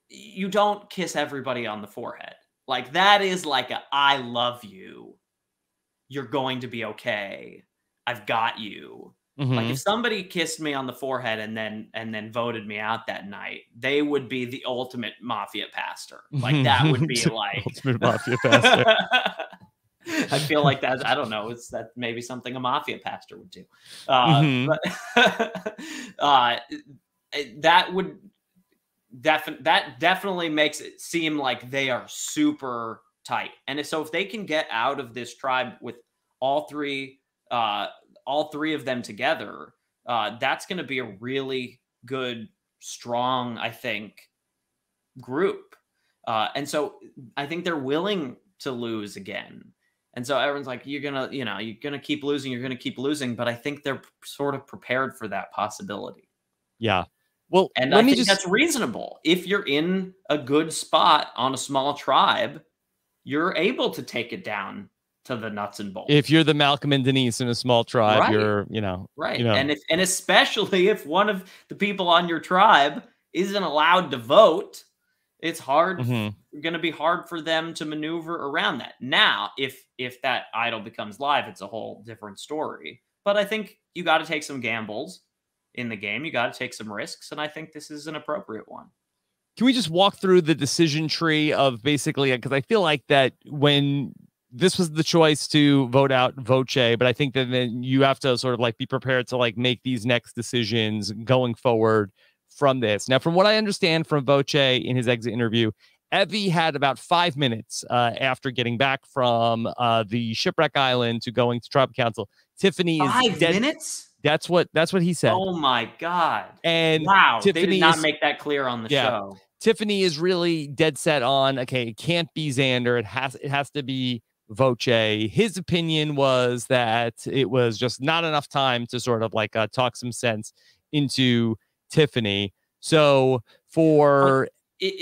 you don't kiss everybody on the forehead. Like, that is like I love you. You're going to be okay. I've got you. Like, if somebody kissed me on the forehead and then voted me out that night, they would be the ultimate mafia pastor. Like, that would be like ultimate mafia pastor. I feel like that, I don't know, that maybe something a mafia pastor would do. But that would definitely makes it seem like they are super tight. And so if they can get out of this tribe with all three of them together, that's going to be a really good, strong, I think, group. And so I think they're willing to lose again. And so everyone's like, you're going to keep losing. But I think they're sort of prepared for that possibility. Yeah. Well, and I think that's reasonable. If you're in a good spot on a small tribe, you're able to take it down to the nuts and bolts. If you're the Malcolm and Denise in a small tribe, right. You're, right. And especially if one of the people on your tribe isn't allowed to vote, It's hard, going to be hard for them to maneuver around that. Now, if that idol becomes live, it's a whole different story. But I think you got to take some gambles in the game. You got to take some risks, and I think this is an appropriate one. Can we just walk through the decision tree of basically, because I feel like that when this was the choice to vote out Voce, but I think that then you have to sort of like be prepared to like make these next decisions going forward from this. Now, from what I understand from Voce in his exit interview, Evie had about 5 minutes after getting back from the shipwreck island to going to tribal council. Tiffany is 5 minutes. That's what he said. Oh my God. And wow, Tiffany they did not make that clear on the show. Tiffany is really dead set on, okay, it can't be Xander. It has to be Voce. His opinion was that it was just not enough time to sort of like talk some sense into Tiffany. So for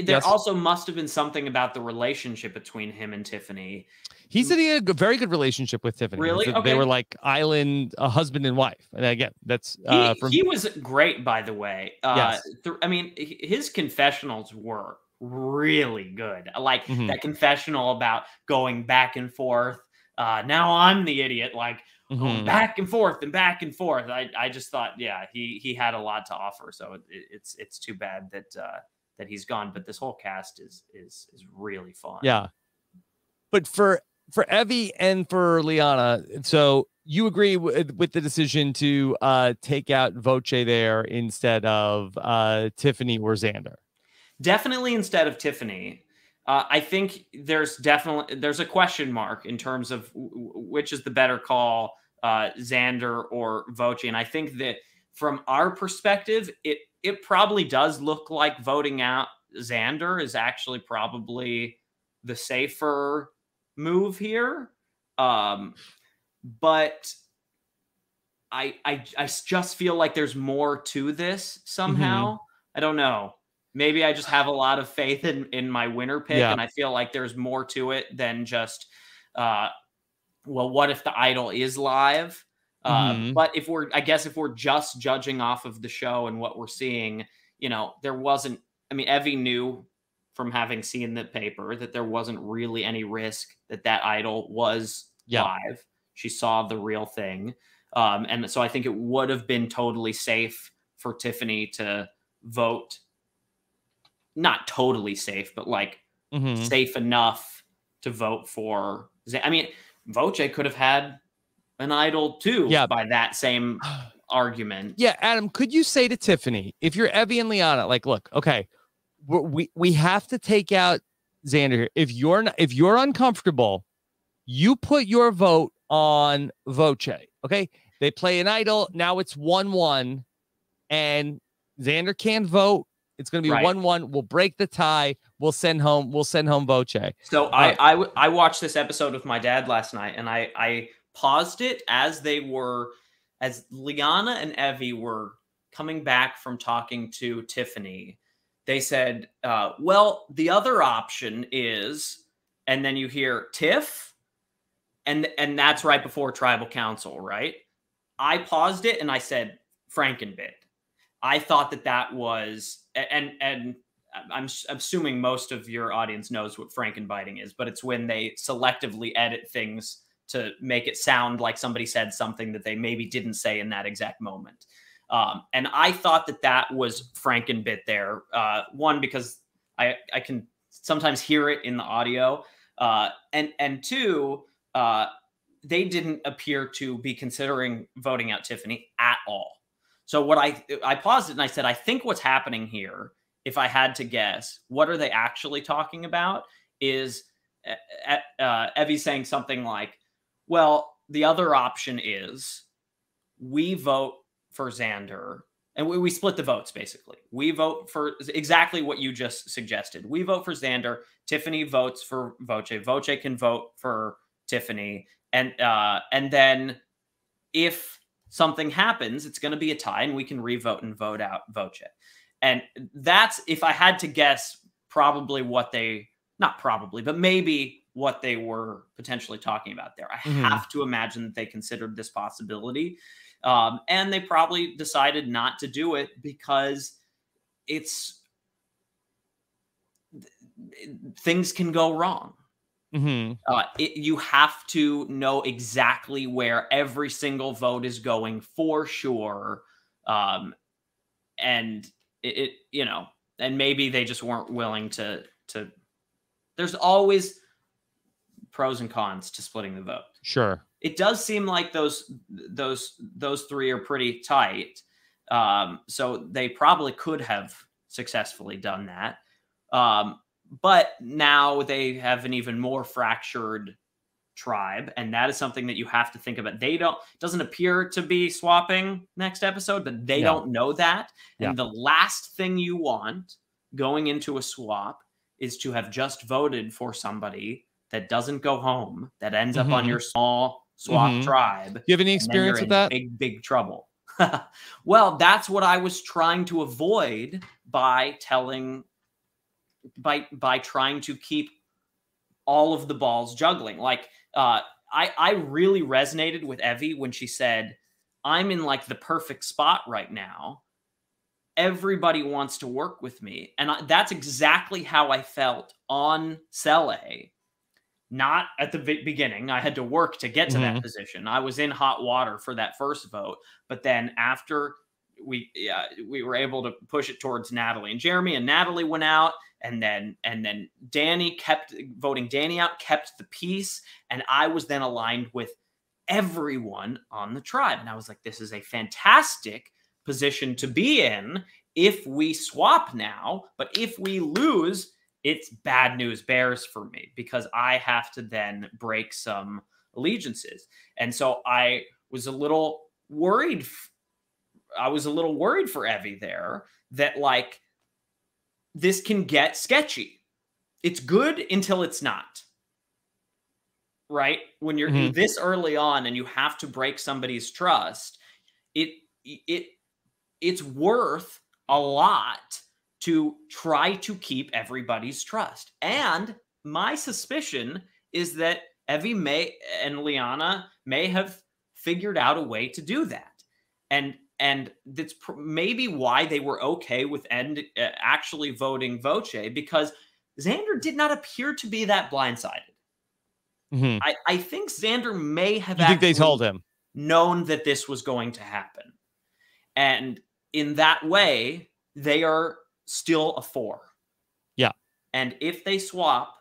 there also must have been something about the relationship between him and Tiffany. He said he had a very good relationship with Tiffany. Really? Okay. They were like island husband and wife. And again, that's he was great, by the way. Yes. I mean, his confessionals were really good. Like that confessional about going back and forth. Now I'm the idiot, like going back and forth and back and forth. I just thought, yeah, he had a lot to offer. So it's too bad that he's gone. But this whole cast is really fun. Yeah. But for Evie and for Liana, so you agree with the decision to take out Voce there instead of Tiffany or Xander? Definitely instead of Tiffany. I think there's a question mark in terms of which is the better call, Xander or Voce. And I think that from our perspective, it probably does look like voting out Xander is actually probably the safer move here. But I just feel like there's more to this somehow. I don't know. Maybe I just have a lot of faith in my winner pick, and I feel like there's more to it than just, well, what if the idol is live? But if we're just judging off of the show and what we're seeing, there wasn't. I mean, Evie knew from having seen the paper that there wasn't really any risk that idol was live. She saw the real thing. And so I think it would have been totally safe for Tiffany to vote. Not totally safe, but like safe enough to vote for. I mean, Voce could have had an idol too by that same argument. Yeah, Adam, could you say to Tiffany, if you're Evie and Liana, like, look, okay, we have to take out Xander here. If you're uncomfortable, you put your vote on Voce. Okay, they play an idol. Now it's 1-1, and Xander can't vote. It's going to be 1-1. We'll break the tie. We'll send home Voce. So I watched this episode with my dad last night, and I paused it as Liana and Evie were coming back from talking to Tiffany. They said, well, the other option is, and then you hear Tiff, and that's right before tribal council, right? I paused it and I said, Frankenbit. I thought that was, and I'm assuming most of your audience knows what Frankenbiting is, but it's when they selectively edit things to make it sound like somebody said something that they maybe didn't say in that exact moment. And I thought that was Frankenbit there. One, because I can sometimes hear it in the audio. And two, they didn't appear to be considering voting out Tiffany at all. So what I paused it and I said, I think what's happening here, if I had to guess, what are they actually talking about is Evie saying something like, well, the other option is we vote for Xander, and we split the votes, basically. We vote for exactly what you just suggested. We vote for Xander. Tiffany votes for Voce. Voce can vote for Tiffany. And then if something happens, it's going to be a tie, and we can revote and vote out Voce. And that's, if I had to guess, probably what maybe what they were potentially talking about there. I have to imagine that they considered this possibility. And they probably decided not to do it because things can go wrong. You have to know exactly where every single vote is going for sure. And you know, and maybe they just weren't willing to, there's always pros and cons to splitting the vote. Sure. It does seem like those three are pretty tight. So they probably could have successfully done that. But now they have an even more fractured tribe, and that is something that you have to think about. It doesn't appear to be swapping next episode, but they don't know that. And the last thing you want going into a swap is to have just voted for somebody that doesn't go home, that ends up on your small swap tribe. You have any experience with that? Big trouble. Well, that's what I was trying to avoid by trying to keep all of the balls juggling. Like, I really resonated with Evie when she said, I'm in like the perfect spot right now. Everybody wants to work with me. And that's exactly how I felt on Cell A. Not at the beginning. I had to work to get to that position. I was in hot water for that first vote. But then after we were able to push it towards Natalie and Jeremy, and Natalie went out, and then Danny kept voting Danny out, kept the peace. And I was then aligned with everyone on the tribe. And I was like, this is a fantastic position to be in if we swap now. But if we lose, it's bad news bears for me, because I have to then break some allegiances. And so I was a little worried. I was a little worried for Evie there that like this can get sketchy. It's good until it's not. Right? When you're this early on and you have to break somebody's trust, it's worth a lot to try to keep everybody's trust. And my suspicion is that Evie and Liana may have figured out a way to do that. And that's maybe why they were okay with actually voting Voce, because Xander did not appear to be that blindsided. I think Xander may have think they told him known that this was going to happen. And in that way, they are still a 4. Yeah. And if they swap,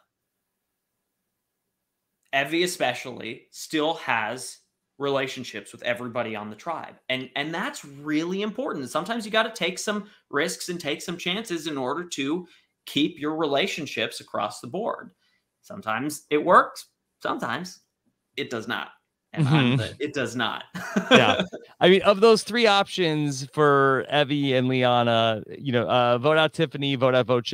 Evie especially still has relationships with everybody on the tribe. And that's really important. Sometimes you got to take some risks and take some chances in order to keep your relationships across the board. Sometimes it works. Sometimes it does not. And it does not. Yeah. I mean, of those 3 options for Evie and Liana, you know, vote out Tiffany, vote out Voce,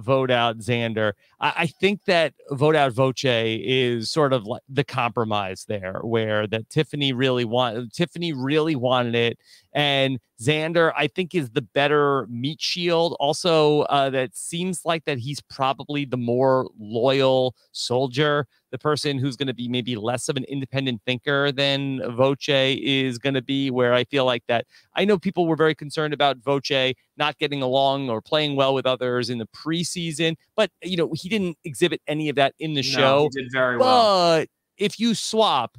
vote out Xander. I think that vote out Voce is sort of like the compromise there, where that Tiffany really wanted it. And Xander, I think, is the better meat shield. Also, that seems like that he's probably the more loyal soldier, the person who's going to be maybe less of an independent thinker than Voce is going to be, where I feel like that. I know people were very concerned about Voce not getting along or playing well with others in the preseason, but, you know, he didn't exhibit any of that in the show. He did very well. But if you swap,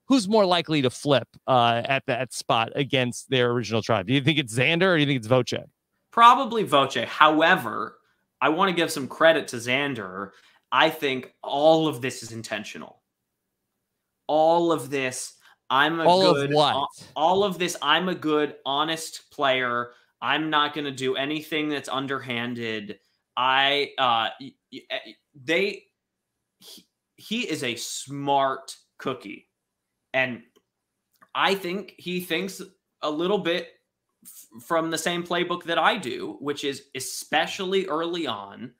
who's more likely to flip at that spot against their original tribe? Do you think it's Xander or do you think it's Voce? Probably Voce. However, I want to give some credit to Xander. I think all of this is intentional. All of this, I'm a good, honest player. I'm not going to do anything that's underhanded. He is a smart cookie. And I think he thinks a little bit from the same playbook that I do, which is especially early on,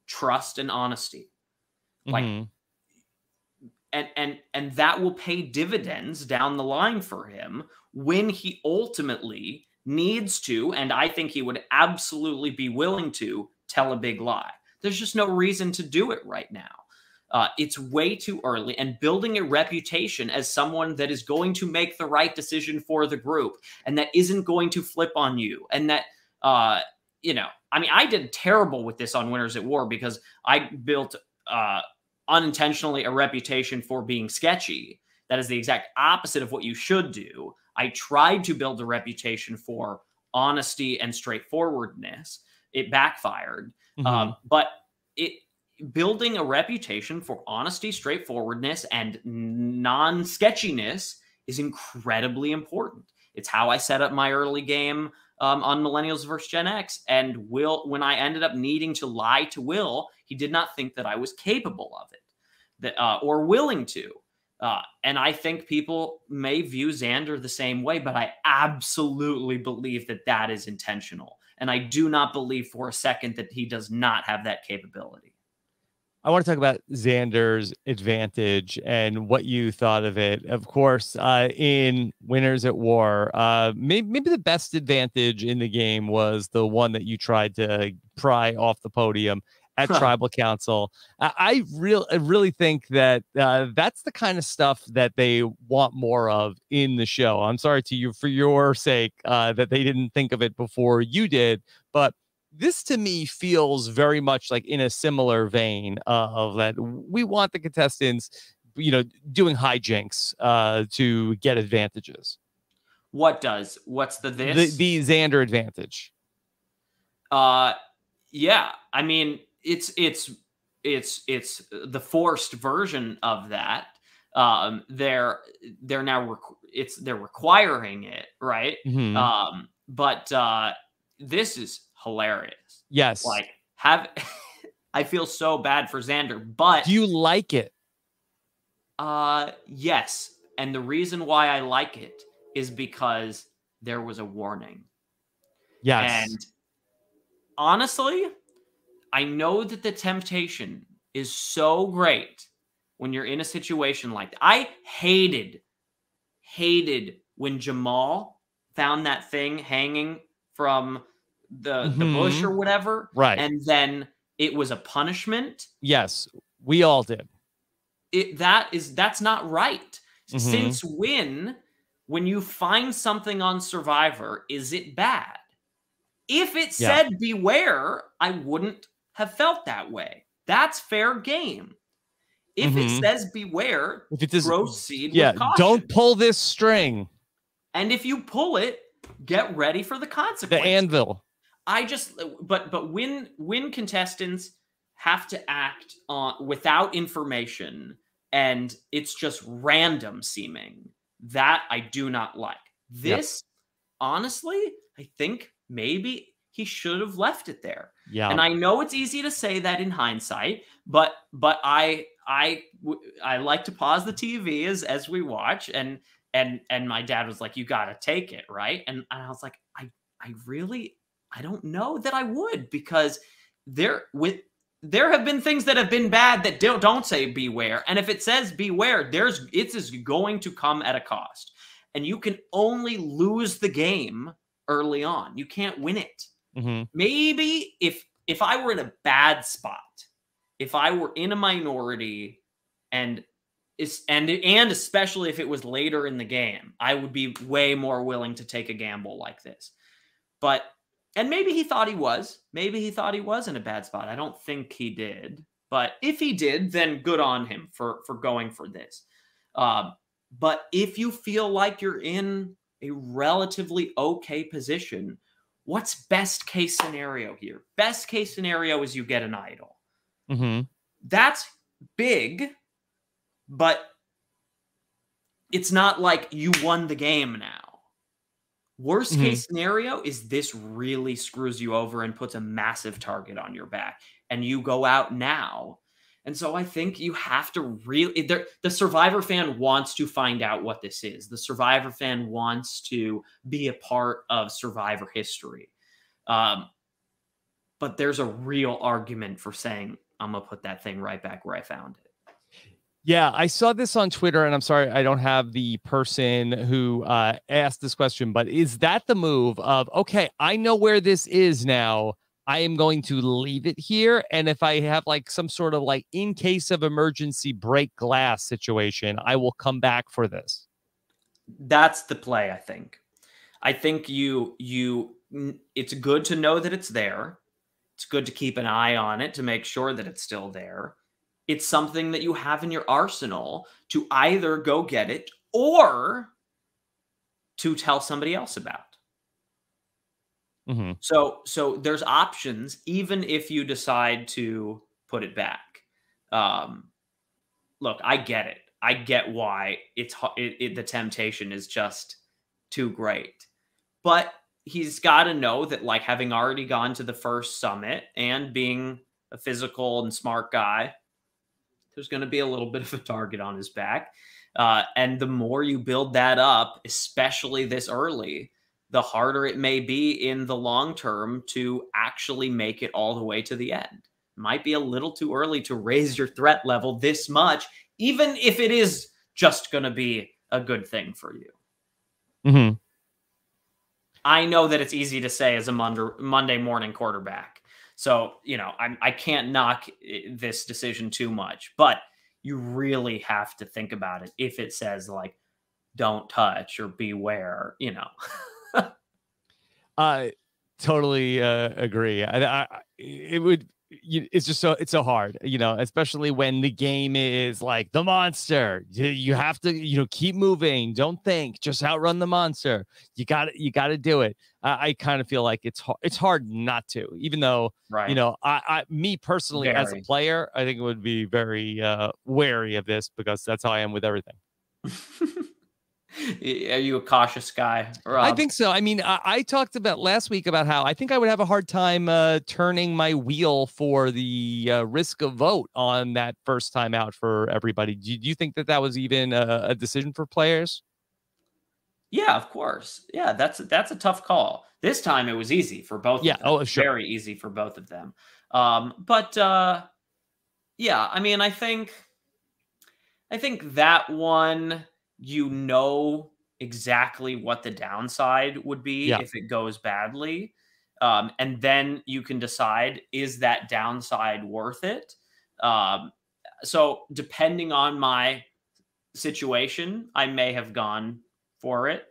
trust and honesty. Like, and that will pay dividends down the line for him when he ultimately needs to, and I think he would absolutely be willing to, tell a big lie. There's just no reason to do it right now. It's way too early, and building a reputation as someone that is going to make the right decision for the group and that isn't going to flip on you, and that I mean, I did terrible with this on Winners at War because I built unintentionally a reputation for being sketchy. That is the exact opposite of what you should do. I tried to build a reputation for honesty and straightforwardness. It backfired. But building a reputation for honesty, straightforwardness, and non-sketchiness is incredibly important. It's how I set up my early game on Millennials vs. Gen X. And when I ended up needing to lie to Will, he did not think that I was capable of it or willing to. And I think people may view Xander the same way, but I absolutely believe that that is intentional. And I do not believe for a second that he does not have that capability. I want to talk about Xander's Advantage and what you thought of it. Of course, in Winners at War, maybe the best advantage in the game was the one that you tried to pry off the podium at Tribal Council. I really think that that's the kind of stuff that they want more of in the show. I'm sorry to you for your sake that they didn't think of it before you did, but this to me feels very much like in a similar vein of that we want the contestants, doing hijinks to get advantages. What's this? The Xander Advantage. Yeah, I mean, it's the forced version of that. They're requiring it, right? But this is hilarious. Yes. Like I feel so bad for Xander, but do you like it? Yes. And the reason why I like it is because there was a warning. Yes. And honestly, I know that the temptation is so great when you're in a situation like that. I hated when Jamal found that thing hanging from the bush or whatever. Right. And then it was a punishment. Yes, we all did. That's not right. Since when you find something on Survivor, is it bad? If it said beware, I wouldn't have felt that way. That's fair game. If it says beware, proceed with caution. Don't pull this string. And if you pull it, get ready for the consequences. The anvil. But when contestants have to act without information and it's just random seeming, that I do not like. This, honestly, I think maybe he should have left it there. Yeah. And I know it's easy to say that in hindsight, but I like to pause the TV as we watch, and my dad was like, "You got to take it, right?" And I was like, I don't know that I would, because there have been things that have been bad that don't say beware. And if it says beware, it is going to come at a cost. And you can only lose the game early on. You can't win it. Maybe if I were in a bad spot, if I were in a minority and especially if it was later in the game, I would be way more willing to take a gamble like this. And maybe he thought he was. Maybe he thought he was in a bad spot. I don't think he did. But if he did, then good on him for going for this. But if you feel like you're in a relatively okay position, what's best case scenario here? Best case scenario is you get an idol. That's big, but it's not like you won the game now. Worst case scenario is this really screws you over and puts a massive target on your back, and you go out now. And so I think you have to the Survivor fan wants to find out what this is. The Survivor fan wants to be a part of Survivor history. But there's a real argument for saying, I'm going to put that thing right back where I found it. Yeah, I saw this on Twitter, and I'm sorry, I don't have the person who asked this question, but is that the move of, okay, I know where this is now. I am going to leave it here. And if I have like some sort of like in case of emergency break glass situation, I will come back for this. That's the play, I think. I think you it's good to know that it's there. It's good to keep an eye on it to make sure that it's still there. It's something that you have in your arsenal to either go get it or to tell somebody else about. Mm-hmm. So there's options, even if you decide to put it back. Look, I get it. I get why the temptation is just too great. But he's got to know that, like, having already gone to the first summit and being a physical and smart guy, there's going to be a little bit of a target on his back. And the more you build that up, especially this early, the harder it may be in the long term to actually make it all the way to the end. It might be a little too early to raise your threat level this much, even if it is just going to be a good thing for you. Mm-hmm. I know that it's easy to say as a Monday morning quarterback. So, I can't knock this decision too much, but you really have to think about it if it says, like, don't touch or beware, I totally agree. It's so hard, especially when the game is like the monster. You have to, keep moving. Don't think, just outrun the monster. You got to do it. I kind of feel like it's hard not to, even though, right. Me personally, as a player, I think it would be very wary of this because that's how I am with everything. Are you a cautious guy, Rob? I think so. I mean, I talked about last week about how I think I would have a hard time turning my wheel for the risk of vote on that first time out for everybody. Do you think that was even a decision for players? Yeah, of course. Yeah, that's a tough call. This time it was easy for both of them. Oh, sure. Very easy for both of them. But yeah, I mean, I think that one, exactly what the downside would be if it goes badly. And then you can decide, is that downside worth it? So depending on my situation, I may have gone for it.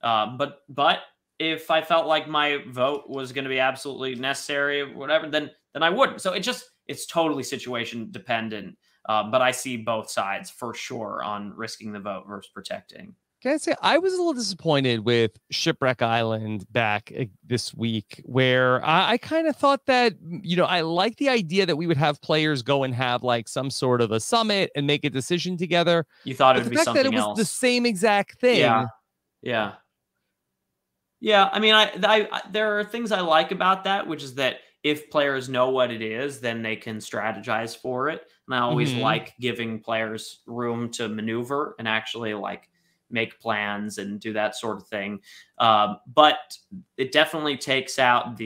But if I felt like my vote was going to be absolutely necessary or whatever, then I wouldn't. So it's totally situation dependent. But I see both sides for sure on risking the vote versus protecting. Can I say I was a little disappointed with Shipwreck Island back this week, where I kind of thought that, I like the idea that we would have players go and have like some sort of a summit and make a decision together. You thought it would be something else. The fact that it was the same exact thing. Yeah. I mean, I there are things I like about that, which is that if players know what it is, then they can strategize for it. And I always like giving players room to maneuver and actually like make plans and do that sort of thing. But it definitely takes out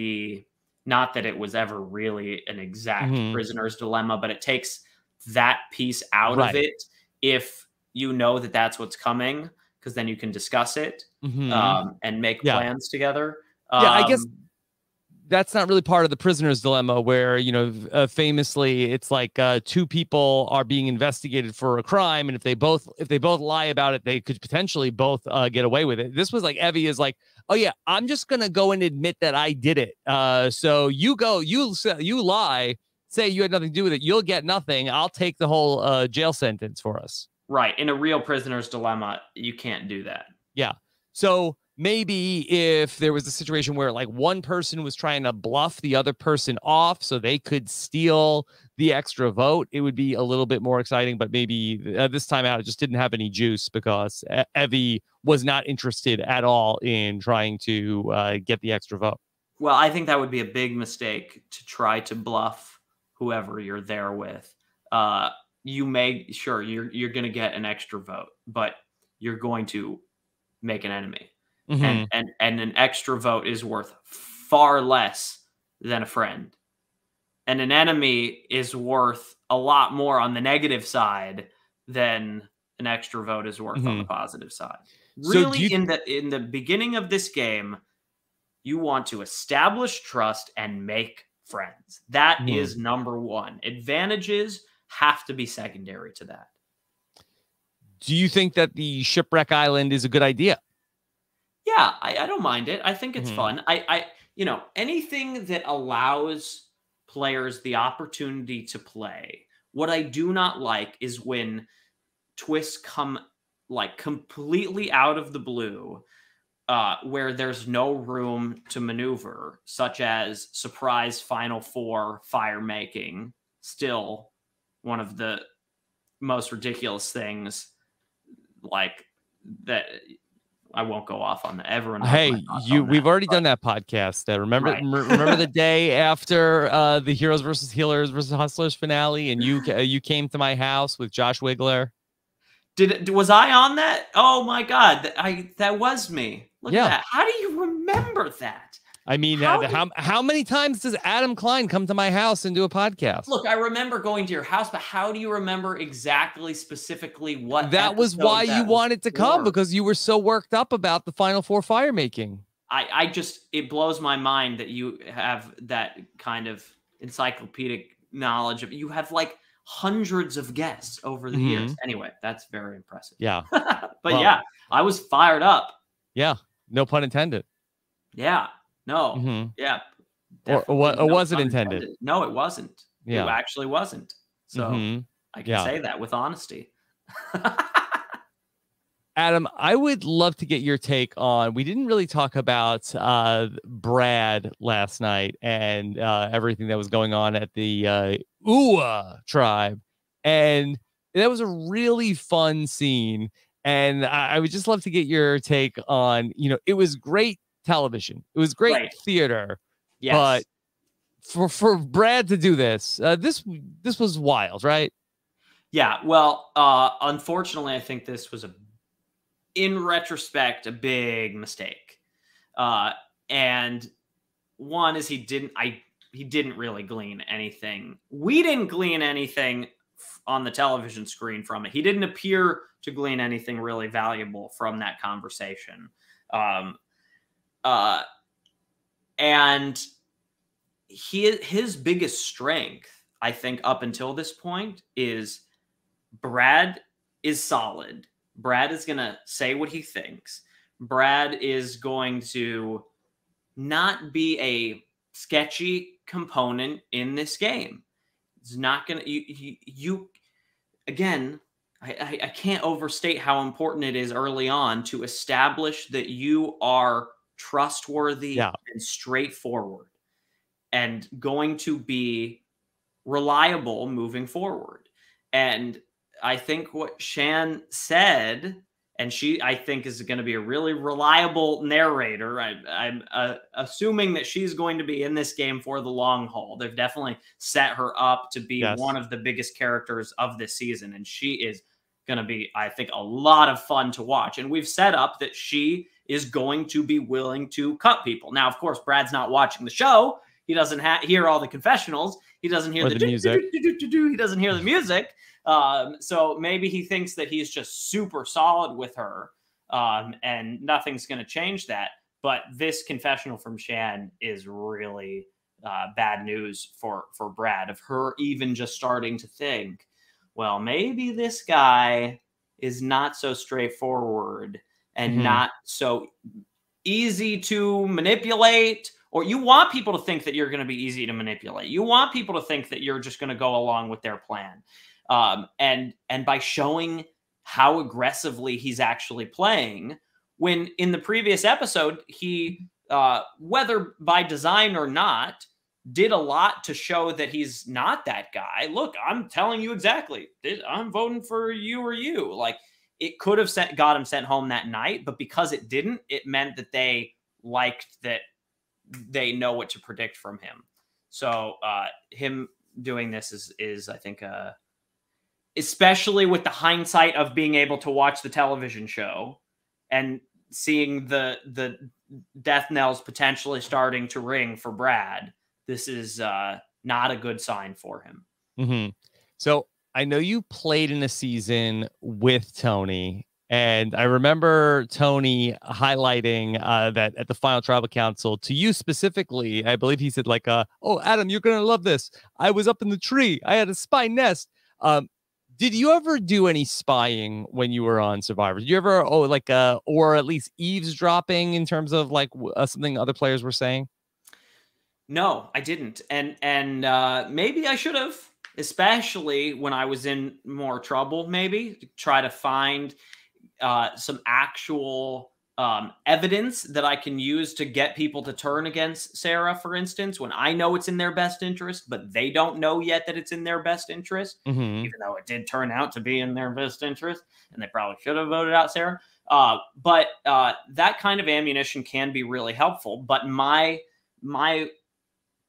not that it was ever really an exact prisoner's dilemma, but it takes that piece out of it if you know that that's what's coming, because then you can discuss it and make plans together. I guess that's not really part of the prisoner's dilemma, where, famously it's like two people are being investigated for a crime, and if they both lie about it, they could potentially both get away with it. This was like Evie is like, oh yeah, I'm just gonna go and admit that I did it. So you lie, say you had nothing to do with it, you'll get nothing. I'll take the whole jail sentence for us. Right. In a real prisoner's dilemma, you can't do that. Yeah. So maybe if there was a situation where like one person was trying to bluff the other person off so they could steal the extra vote, it would be a little bit more exciting. But maybe this time out, it just didn't have any juice because Evie was not interested at all in trying to get the extra vote. Well, I think that would be a big mistake to try to bluff whoever you're there with. You're going to get an extra vote, but you're going to make an enemy. And an extra vote is worth far less than a friend. And an enemy is worth a lot more on the negative side than an extra vote is worth on the positive side. Really, in the beginning of this game, you want to establish trust and make friends. That is number one. Advantages have to be secondary to that. Do you think that the Shipwreck Island is a good idea? Yeah, I don't mind it. I think it's fun. You know, anything that allows players the opportunity to play. What I do not like is when twists come like completely out of the blue, where there's no room to maneuver, such as surprise Final Four fire making. Still one of the most ridiculous things, like that. I won't go off on that. Everyone knows hey, we've already done that podcast. Remember, right. remember the day after the Heroes versus Healers versus Hustlers finale, and you came to my house with Josh Wigler. Was I on that? Oh my God, that was me. Look Yeah. at that. How do you remember that? I mean, how many times does Adam Klein come to my house and do a podcast? Look, I remember going to your house, but how do you remember exactly, specifically what? That was why you wanted to come, because you were so worked up about the Final Four fire making. I just, it blows my mind that you have that kind of encyclopedic knowledge of. You have like hundreds of guests over the years. Anyway, that's very impressive. Yeah, but yeah, I was fired up. Yeah, no pun intended. Yeah. No. Yeah. Or was it intended? No, it wasn't. Yeah. It actually wasn't. So I can say that with honesty. Adam, I would love to get your take on, we didn't really talk about Brad last night and everything that was going on at the Uwa tribe. And that was a really fun scene. And I would just love to get your take on, you know, it was great television. It was great theater. Yes. But for Brad to do this, this was wild, right? Yeah. Well, unfortunately, I think this was in retrospect, a big mistake. And one is he didn't really glean anything. We didn't glean anything on the television screen from it. He didn't appear to glean anything really valuable from that conversation. And his biggest strength, I think, up until this point, is Brad is solid. Brad is going to say what he thinks. Brad is going to not be a sketchy component in this game. It's not going to, you again, I can't overstate how important it is early on to establish that you are trustworthy and straightforward and going to be reliable moving forward. And I think what Shan said, and I think is going to be a really reliable narrator. I'm assuming that she's going to be in this game for the long haul. They've definitely set her up to be one of the biggest characters of this season. And she is going to be, I think, a lot of fun to watch. And we've set up that she is going to be willing to cut people. Now, of course, Brad's not watching the show. He doesn't hear all the confessionals. He doesn't hear the music. He doesn't hear the music. So maybe he thinks that he's just super solid with her, and nothing's going to change that. But this confessional from Shan is really bad news for Brad, of her even just starting to think, well, maybe this guy is not so straightforward and not so easy to manipulate. Or you want people to think that you're going to be easy to manipulate. You want people to think that you're just going to go along with their plan. And by showing how aggressively he's actually playing, when in the previous episode, he, whether by design or not, did a lot to show that he's not that guy. Look, I'm telling you exactly. I'm voting for you or you. Like, it could have got him sent home that night, but because it didn't, it meant that they liked that they know what to predict from him. So him doing this is I think, especially with the hindsight of being able to watch the television show and seeing the death knells potentially starting to ring for Brad, this is not a good sign for him. So I know you played in a season with Tony, and I remember Tony highlighting that at the final tribal council to you specifically. I believe he said like, oh, Adam, you're going to love this. I was up in the tree. I had a spy nest. Did you ever do any spying when you were on Survivor? Did you ever, or at least eavesdropping in terms of like something other players were saying? No, I didn't. And maybe I should have, especially when I was in more trouble, maybe to try to find some actual evidence that I can use to get people to turn against Sarah, for instance, when I know it's in their best interest, but they don't know yet that it's in their best interest, even though it did turn out to be in their best interest, and they probably should have voted out Sarah. But that kind of ammunition can be really helpful. But my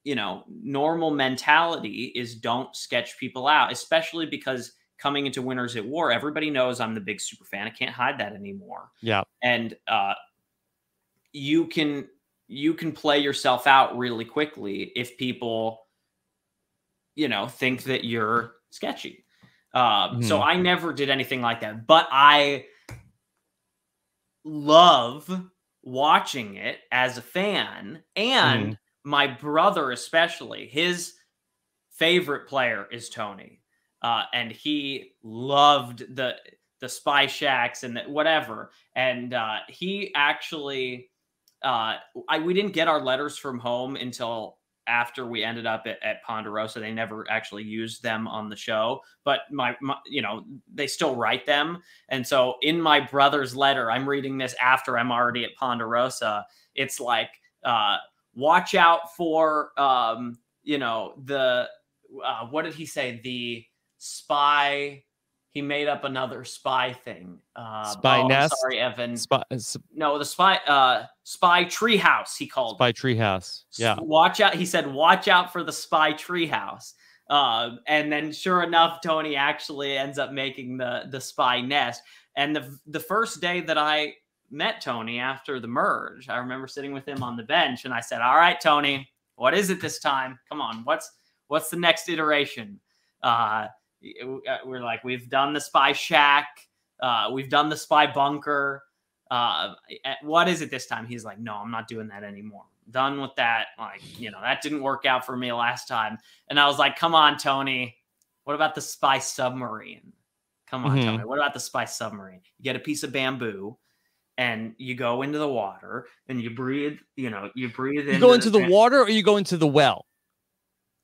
normal mentality is don't sketch people out, especially because coming into Winners at War, everybody knows I'm the big super fan. I can't hide that anymore. Yeah. And you can play yourself out really quickly if people, think that you're sketchy. So I never did anything like that, but I love watching it as a fan. And my brother, especially, his favorite player is Tony. And he loved the spy shacks and whatever. And he actually, we didn't get our letters from home until after we ended up at Ponderosa. They never actually used them on the show, but my they still write them. And so in my brother's letter, I'm reading this after I'm already at Ponderosa. It's like, watch out for, what did he say? The spy. He made up another spy thing. Spy nest. Sorry, Evan. No, the spy treehouse. He called spy treehouse. Yeah. Watch out. He said, watch out for the spy treehouse. And then, sure enough, Tony actually ends up making the spy nest. And the first day that I met Tony after the merge, I remember sitting with him on the bench, and I said, "All right, Tony, what is it this time? Come on, what's the next iteration?" We're like, we've done the spy shack, we've done the spy bunker. What is it this time? He's like, "No, I'm not doing that anymore. Done with that. Like, that didn't work out for me last time." And I was like, "Come on, Tony. What about the spy submarine? Come on, Tony. What about the spy submarine? You get a piece of bamboo, and you go into the water, and you breathe. You breathe in. You go into the water, or you go into the well?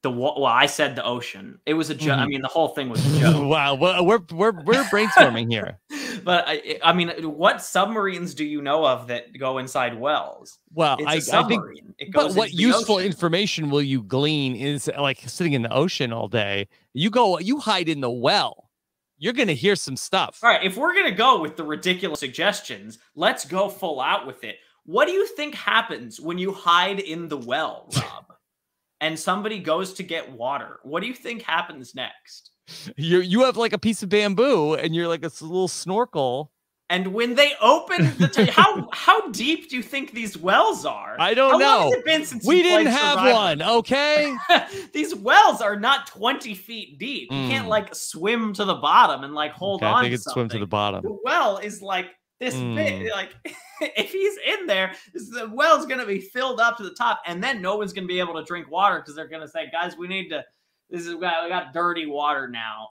Well, I said the ocean. It was a joke. I mean, the whole thing was a joke. Wow, we're brainstorming here. But I mean, what submarines do you know of that go inside wells? Well, I think. But what useful ocean. Information will you glean is like sitting in the ocean all day? You hide in the well. You're gonna hear some stuff. All right, if we're gonna go with the ridiculous suggestions, let's go full out with it. What do you think happens when you hide in the well, Rob? And somebody goes to get water? What do you think happens next? You have like a piece of bamboo, and you're like a little snorkel. And when they open how deep do you think these wells are? I don't know. How long has it been since we didn't have Survivor? one? Okay. These wells are not 20 feet deep. You can't like swim to the bottom and like hold on. I think it's swim to the bottom. The well is like this big. Like if he's in there, the well's gonna be filled up to the top, and then no one's gonna be able to drink water because they're gonna say, "Guys, we got dirty water now."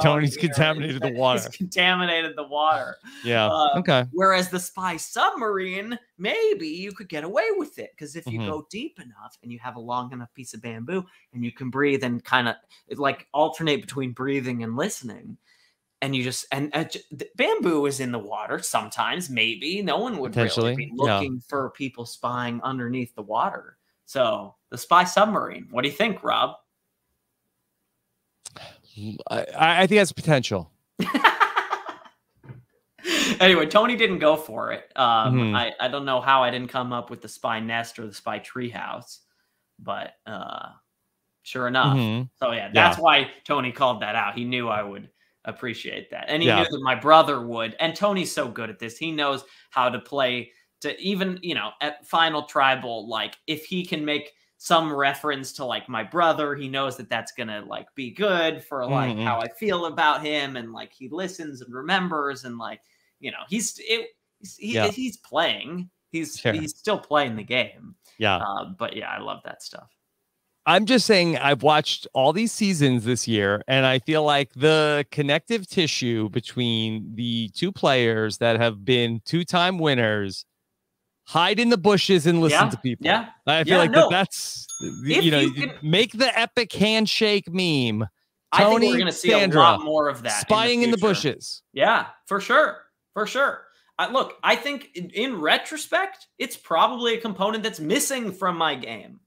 Tony's contaminated the water. He's contaminated the water. Yeah. Okay. Whereas the spy submarine, maybe you could get away with it because if you go deep enough and you have a long enough piece of bamboo and you can breathe and kind of like alternate between breathing and listening, and you just the bamboo is in the water sometimes. Maybe no one would really be looking for people spying underneath the water. So the spy submarine. What do you think, Rob? I think that's potential. Anyway, Tony didn't go for it. I don't know how I didn't come up with the spy nest or the spy treehouse, but sure enough. So yeah, that's why Tony called that out. He knew I would appreciate that, and he knew that my brother would. And Tony's so good at this; he knows how to play to even at Final Tribal. Like if he can make some reference to like my brother, he knows that that's gonna like be good for like how I feel about him, and like he listens and remembers, and like he's playing, he's still playing the game. Yeah. But yeah, I love that stuff. I'm just saying I've watched all these seasons this year, and I feel like the connective tissue between the two players that have been two-time winners hide in the bushes and listen to people. Yeah. I feel like that's, you know, make the epic handshake meme. I think we're going to see a lot more of that. Spying in the bushes. Yeah, for sure. For sure. Look, I think in retrospect, it's probably a component that's missing from my game.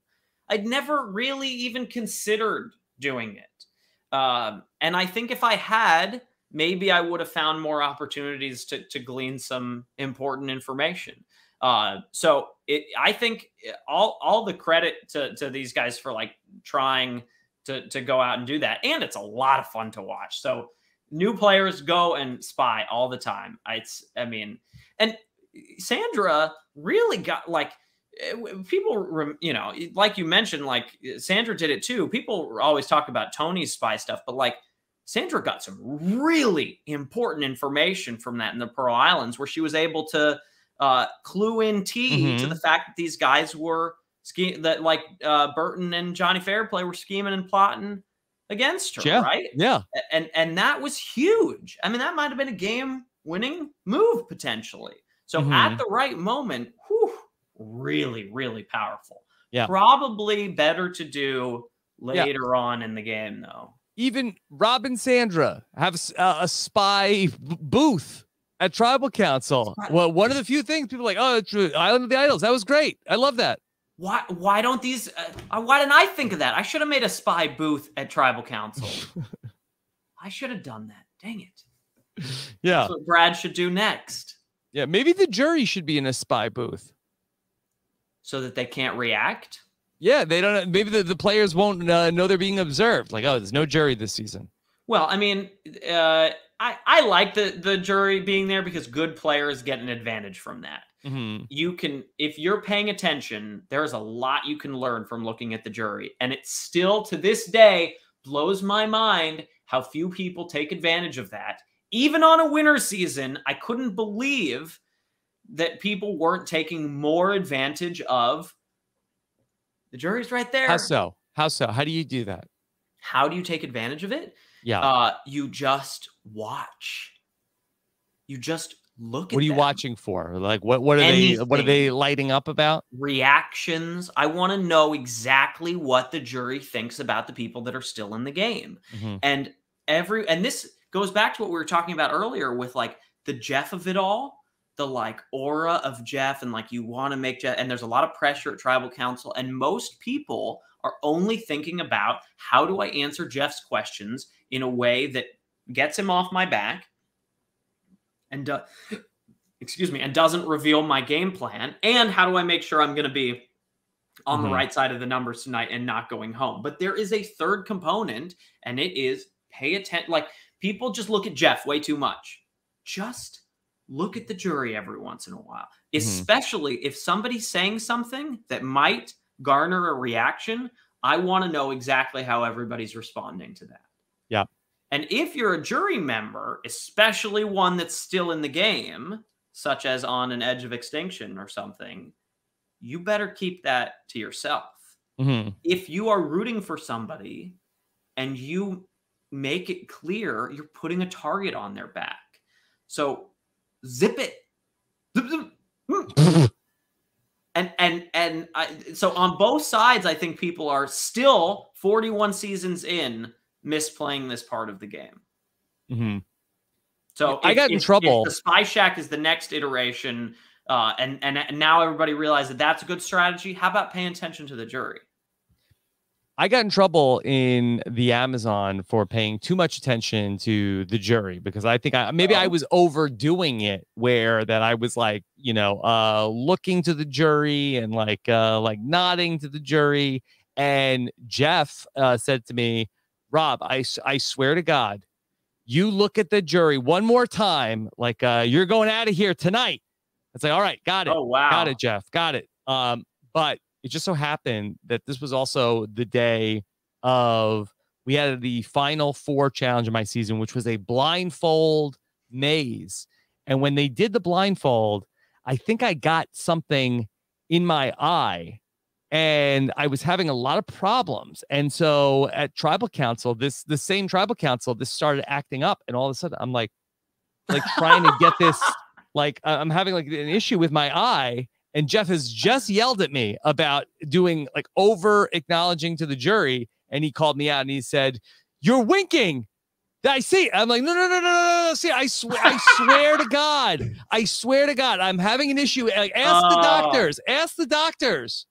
I'd never really even considered doing it. And I think if I had, maybe I would have found more opportunities to glean some important information. So I think all the credit to these guys for like trying to go out and do that. And it's a lot of fun to watch. So new players go and spy all the time. And Sandra really got like, people, you know, like you mentioned, like Sandra did it too. People always talk about Tony's spy stuff, but like Sandra got some really important information from that in the Pearl Islands, where she was able to clue in T to the fact that these guys were that like Burton and Johnny Fairplay were scheming and plotting against her, right? Yeah. And that was huge. I mean, that might have been a game-winning move potentially. So at the right moment, whew, really, really powerful. Yeah. Probably better to do later on in the game, though. Even Rob and Sandra have a spy booth at Tribal Council. Well, one of the few things people are like, oh, Island of the Idols. That was great. I love that. Why don't these? Why didn't I think of that? I should have made a spy booth at Tribal Council. I should have done that. Dang it. Yeah. That's what Brad should do next. Yeah, maybe the jury should be in a spy booth. So that they can't react? Yeah, they don't. Maybe the players won't know they're being observed. Like, oh, there's no jury this season. Well, I mean, I like the jury being there because good players get an advantage from that. You can, if you're paying attention, there's a lot you can learn from looking at the jury. And it still, to this day, blows my mind how few people take advantage of that. Even on a winter season, I couldn't believe that people weren't taking more advantage of the jury's right there. How so? How so? How do you do that? How do you take advantage of it? Yeah. You just watch. You just look at them. What are you watching for? Like what are they lighting up about? Reactions. I want to know exactly what the jury thinks about the people that are still in the game. And this goes back to what we were talking about earlier with like the Jeff of it all. The like aura of Jeff, and like you want to make Jeff, and there's a lot of pressure at Tribal Council, and most people are only thinking about how do I answer Jeff's questions in a way that gets him off my back and and doesn't reveal my game plan, and how do I make sure I'm going to be on the right side of the numbers tonight and not going home. But there is a third component, and it is pay attention. Like people just look at Jeff way too much. Just look at the jury every once in a while, especially if somebody's saying something that might garner a reaction. I want to know exactly how everybody's responding to that. Yeah. And if you're a jury member, especially one that's still in the game, such as on an edge of extinction or something, you better keep that to yourself. If you are rooting for somebody and you make it clear, you're putting a target on their back. So zip it. So on both sides, I think people are still 41 seasons in misplaying this part of the game. So I got in trouble. If the Spy Shack is the next iteration, and now everybody realizes that that's a good strategy. How about paying attention to the jury? I got in trouble in the Amazon for paying too much attention to the jury because I think I was overdoing it, where that I was like, looking to the jury and like nodding to the jury. And Jeff said to me, Rob, I swear to God, you look at the jury one more time, like you're going out of here tonight. It's like, all right, got it. Oh, wow. Got it, Jeff. Got it. But it just so happened that this was also the day of we had the final 4 challenge of my season, which was a blindfold maze. And when they did the blindfold, I think I got something in my eye. and I was having a lot of problems. And so at tribal council, the same tribal council, this started acting up, and all of a sudden I'm like trying to get this, like I'm having like an issue with my eye, and Jeff has just yelled at me about doing like over acknowledging to the jury, and he called me out and he said, "You're winking." I see. I'm like, no. See, I swear to God, I'm having an issue. Like, ask the doctors. Ask the doctors.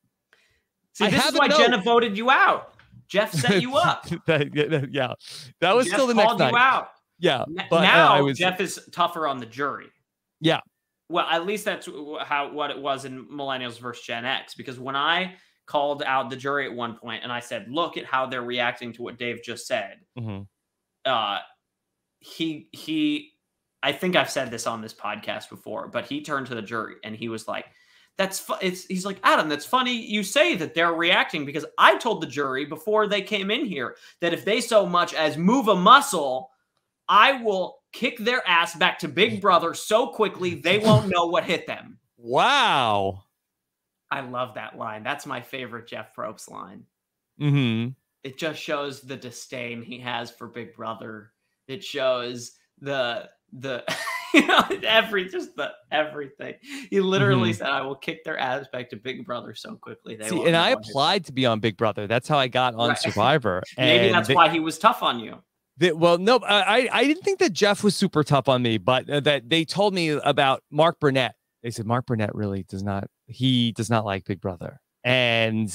See, this is why Jenna voted you out. Jeff set you up. Yeah, that was Jeff still the next night. You out. Yeah, but now Jeff is tougher on the jury. Yeah. Well, at least that's what it was in Millennials versus Gen X. Because when I called out the jury at one point and I said, "Look at how they're reacting to what Dave just said." Mm-hmm. I think I've said this on this podcast before, but he turned to the jury and he was like, he's like, "Adam, that's funny you say that they're reacting, because I told the jury before they came in here that if they so much as move a muscle, I will kick their ass back to Big Brother so quickly they won't know what hit them." Wow. I love that line. That's my favorite Jeff Probst line. Mm-hmm. It just shows the disdain he has for Big Brother. It shows the everything. He literally said, "I will kick their ass back to Big Brother so quickly." And I applied to be on Big Brother. That's how I got on Survivor. Maybe that's why he was tough on you. Well, no, I didn't think that Jeff was super tough on me, but that they told me about Mark Burnett. They said Mark Burnett really does not like Big Brother. And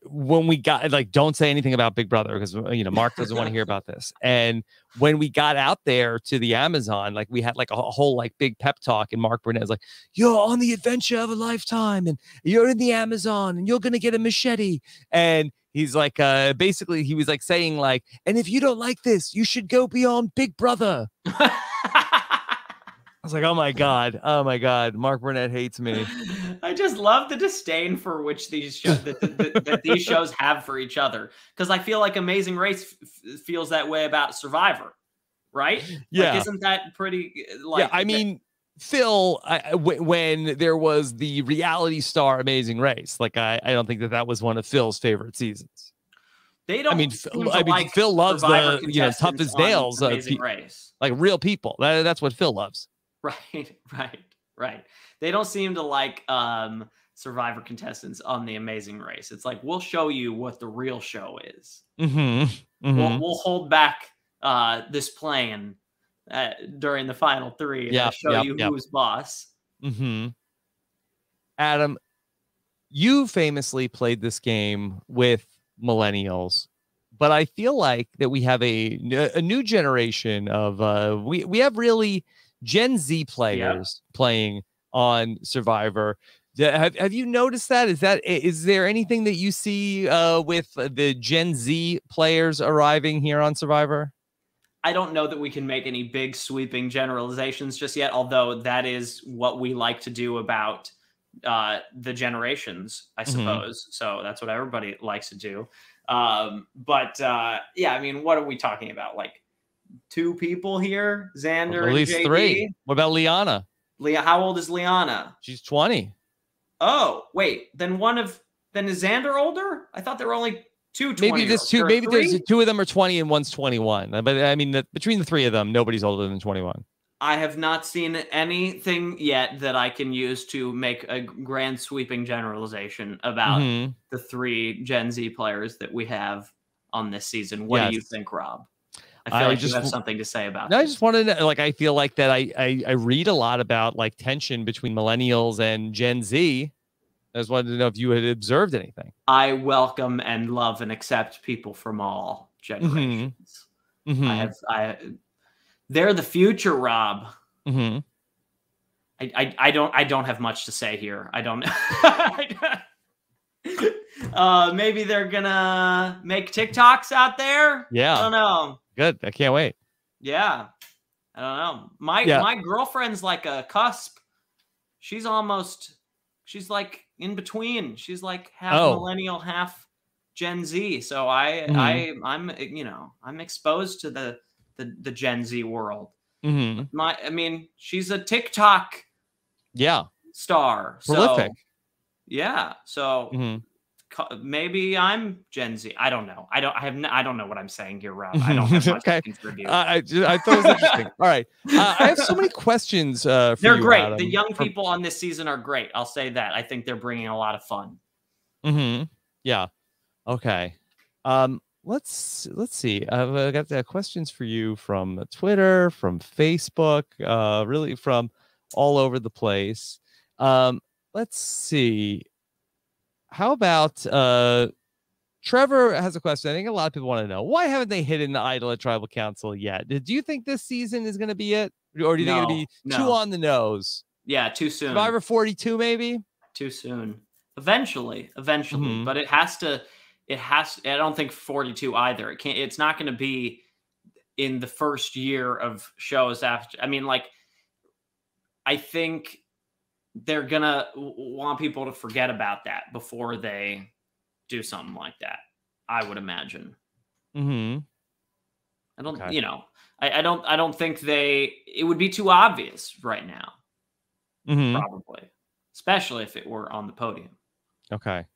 when we got like, don't say anything about Big Brother, because Mark doesn't want to hear about this. And when we got out there to the Amazon, like we had like a whole like big pep talk, and Mark Burnett was like, "You're on the adventure of a lifetime, and you're in the Amazon, and you're gonna get a machete." And he's like, basically, he was like saying like, "And if you don't like this, you should go be on Big Brother." I was like, oh my God, Mark Burnett hates me. I just love the disdain for which these shows that these shows have for each other, because I feel like Amazing Race feels that way about Survivor, right? Yeah, like, isn't that pretty? Like, yeah, I mean, Phil, when there was the reality star Amazing Race, like I don't think that was one of Phil's favorite seasons. They don't. I mean, Phil loves the tough as nails, Amazing Race, like real people. That's what Phil loves. Right. They don't seem to like Survivor contestants on the Amazing Race. It's like, we'll show you what the real show is. Mm-hmm. We'll hold back this plan during the final three and show you who's boss. Mm-hmm. Adam, you famously played this game with millennials, but I feel like that we have a new generation of we have really Gen Z players playing on Survivor. Have you noticed that? Is there anything that you see with the Gen Z players arriving here on Survivor? I don't know that we can make any big sweeping generalizations just yet, although that is what we like to do about the generations, I suppose. So that's what everybody likes to do. Yeah, I mean, what are we talking about? Like 2 people here, Xander, at least and JD. 3. What about Liana? How old is Liana? She's 20. Oh, wait. Then is Xander older? I thought there were only 2 Maybe there's 2. Maybe there's 2 of them are 20 and one's 21. But I mean, between the 3 of them, nobody's older than 21. I have not seen anything yet that I can use to make a grand sweeping generalization about the 3 Gen Z players that we have on this season. What do you think, Rob? I feel like you have something to say about this. I just wanted to, like, I feel like that I read a lot about like tension between millennials and Gen Z. I just wanted to know if you had observed anything. I welcome and love and accept people from all generations. They're the future, Rob. I don't have much to say here. I don't. Maybe they're gonna make TikToks out there. Yeah, I don't know. Good. I can't wait. Yeah, I don't know. My girlfriend's like a cusp. She's like in between. She's like half millennial, half Gen Z. So I'm exposed to the Gen Z world. I mean, she's a TikTok star. Prolific. So maybe I'm Gen Z. I don't know. I don't know what I'm saying here, Rob. I don't have much Okay. to contribute. I thought it was interesting. All right. I have so many questions for They're you, great. Adam. The young people on this season are great. I'll say that. I think they're bringing a lot of fun. Yeah. Okay. Let's see. I've got questions for you from Twitter, from Facebook, really from all over the place. Let's see. How about Trevor has a question. I think a lot of people want to know, why haven't they hidden the idol at Tribal Council yet? Do you think this season is going to be it? Or do you think it'll be too on the nose? Yeah, too soon. Survivor 42, maybe? Too soon. Eventually. But it has to. I don't think 42 either. It's not going to be in the first year of shows after. I mean, like, I think they're going to want people to forget about that before they do something like that, I would imagine. I don't, I don't think it would be too obvious right now. Probably. Especially if it were on the podium. Okay.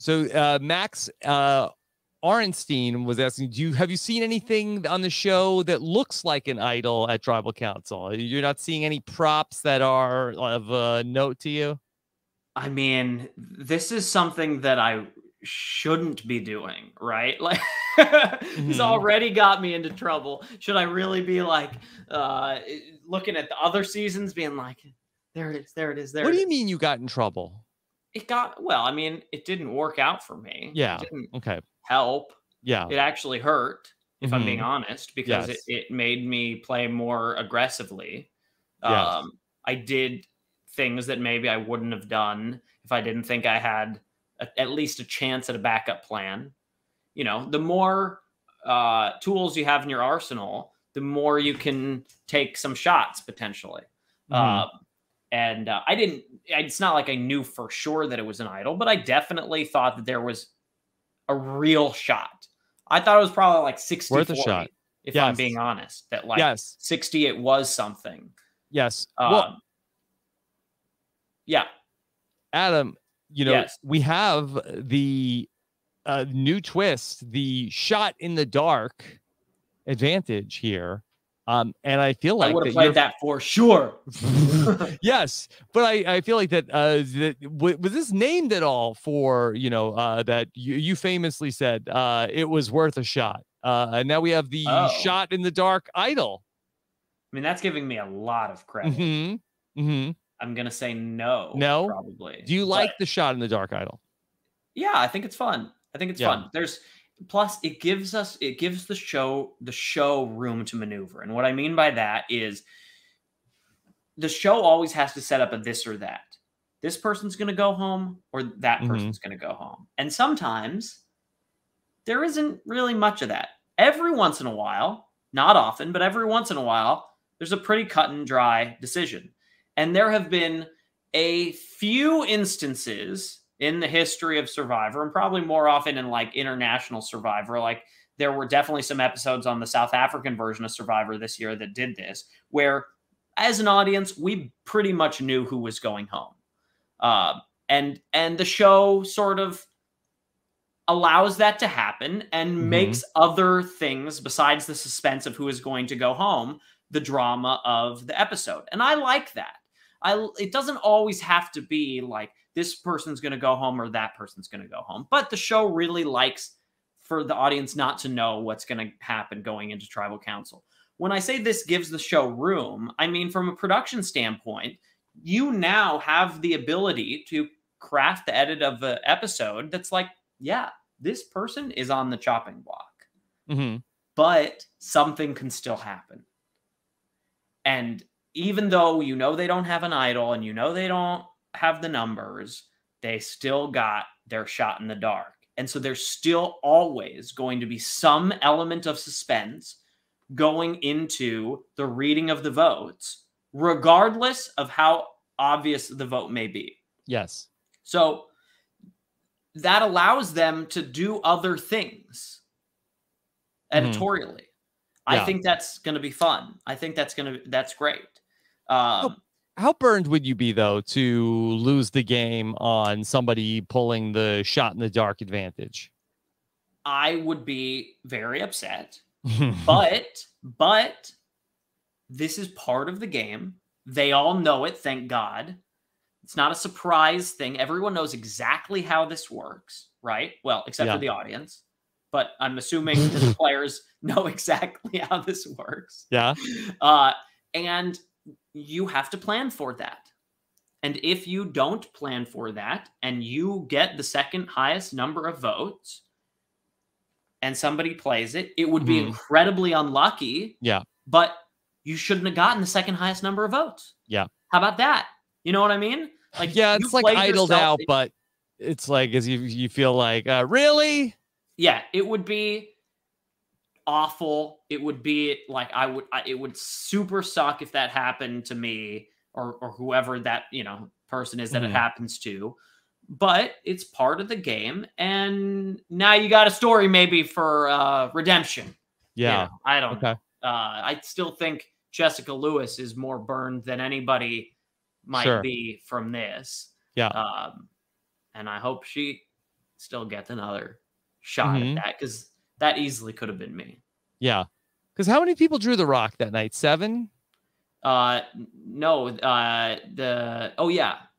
So Max Orenstein was asking, have you seen anything on the show that looks like an idol at Tribal Council? You're not seeing any props that are of note to you? I mean, this is something that I shouldn't be doing, right? Like, it's already got me into trouble. Should I really be like looking at the other seasons, being like, there it is, there it is, there? What do you mean you got in trouble? It didn't work out for me. Yeah. It didn't okay. help. Yeah. It actually hurt, if I'm being honest, because Yes. it made me play more aggressively. Yes. I did things that maybe I wouldn't have done if I didn't think I had at least a chance at a backup plan. You know, the more tools you have in your arsenal, the more you can take some shots potentially. And it's not like I knew for sure that it was an idol, but I definitely thought that there was a real shot. I thought it was probably like 60 worth a shot. If I'm being honest, that like 60, it was something. Yes. Yeah. Adam, we have the new twist, the shot in the dark advantage here. And I feel like I would have played that for sure. Yes, but I feel like that was this named at all for that you famously said it was worth a shot. And now we have the shot in the dark idol. I mean, that's giving me a lot of credit. I'm gonna say no. Probably. Do you like the shot in the dark idol? Yeah, I think it's fun. Fun. Plus, it gives the show room to maneuver. And what I mean by that is the show always has to set up a this or that. This person's going to go home or that person's going to go home. And sometimes there isn't really much of that. Every once in a while, not often, but every once in a while, there's a pretty cut and dry decision. And there have been a few instances in the history of Survivor, and probably more often in like international Survivor. Like there were definitely some episodes on the South African version of Survivor this year that did this, where as an audience, we pretty much knew who was going home. And the show sort of allows that to happen and makes other things besides the suspense of who is going to go home, the drama of the episode. And I like that. It doesn't always have to be like, this person's going to go home or that person's going to go home. But the show really likes for the audience not to know what's going to happen going into Tribal Council. When I say this gives the show room, I mean, from a production standpoint, you now have the ability to craft the edit of the episode that's like, yeah, this person is on the chopping block. But something can still happen. And even though they don't have an idol and they don't have the numbers, they still got their shot in the dark. And so there's still always going to be some element of suspense going into the reading of the votes, regardless of how obvious the vote may be. Yes. So that allows them to do other things editorially. I think that's going to be fun. I think that's great. How How burned would you be, though, to lose the game on somebody pulling the shot in the dark advantage? I would be very upset. but this is part of the game. They all know it, thank God. It's not a surprise thing. Everyone knows exactly how this works, right? Well, except for the audience. But I'm assuming that the players know exactly how this works. Yeah. And you have to plan for that. And if you don't plan for that and you get the second highest number of votes and somebody plays it, it would be incredibly unlucky. Yeah. But you shouldn't have gotten the second highest number of votes. Yeah. How about that? You know what I mean? Like, yeah, it's like idled out, but it's like as you feel like, really? Yeah, it would be awful. It would be like it would super suck if that happened to me or whoever that, person is that it happens to. But it's part of the game, and now you got a story maybe for redemption. Yeah. I don't know. I still think Jessica Lewis is more burned than anybody might be from this. Yeah. And I hope she still gets another shot at that, because that easily could have been me. Yeah. Because how many people drew the rock that night? 7? No.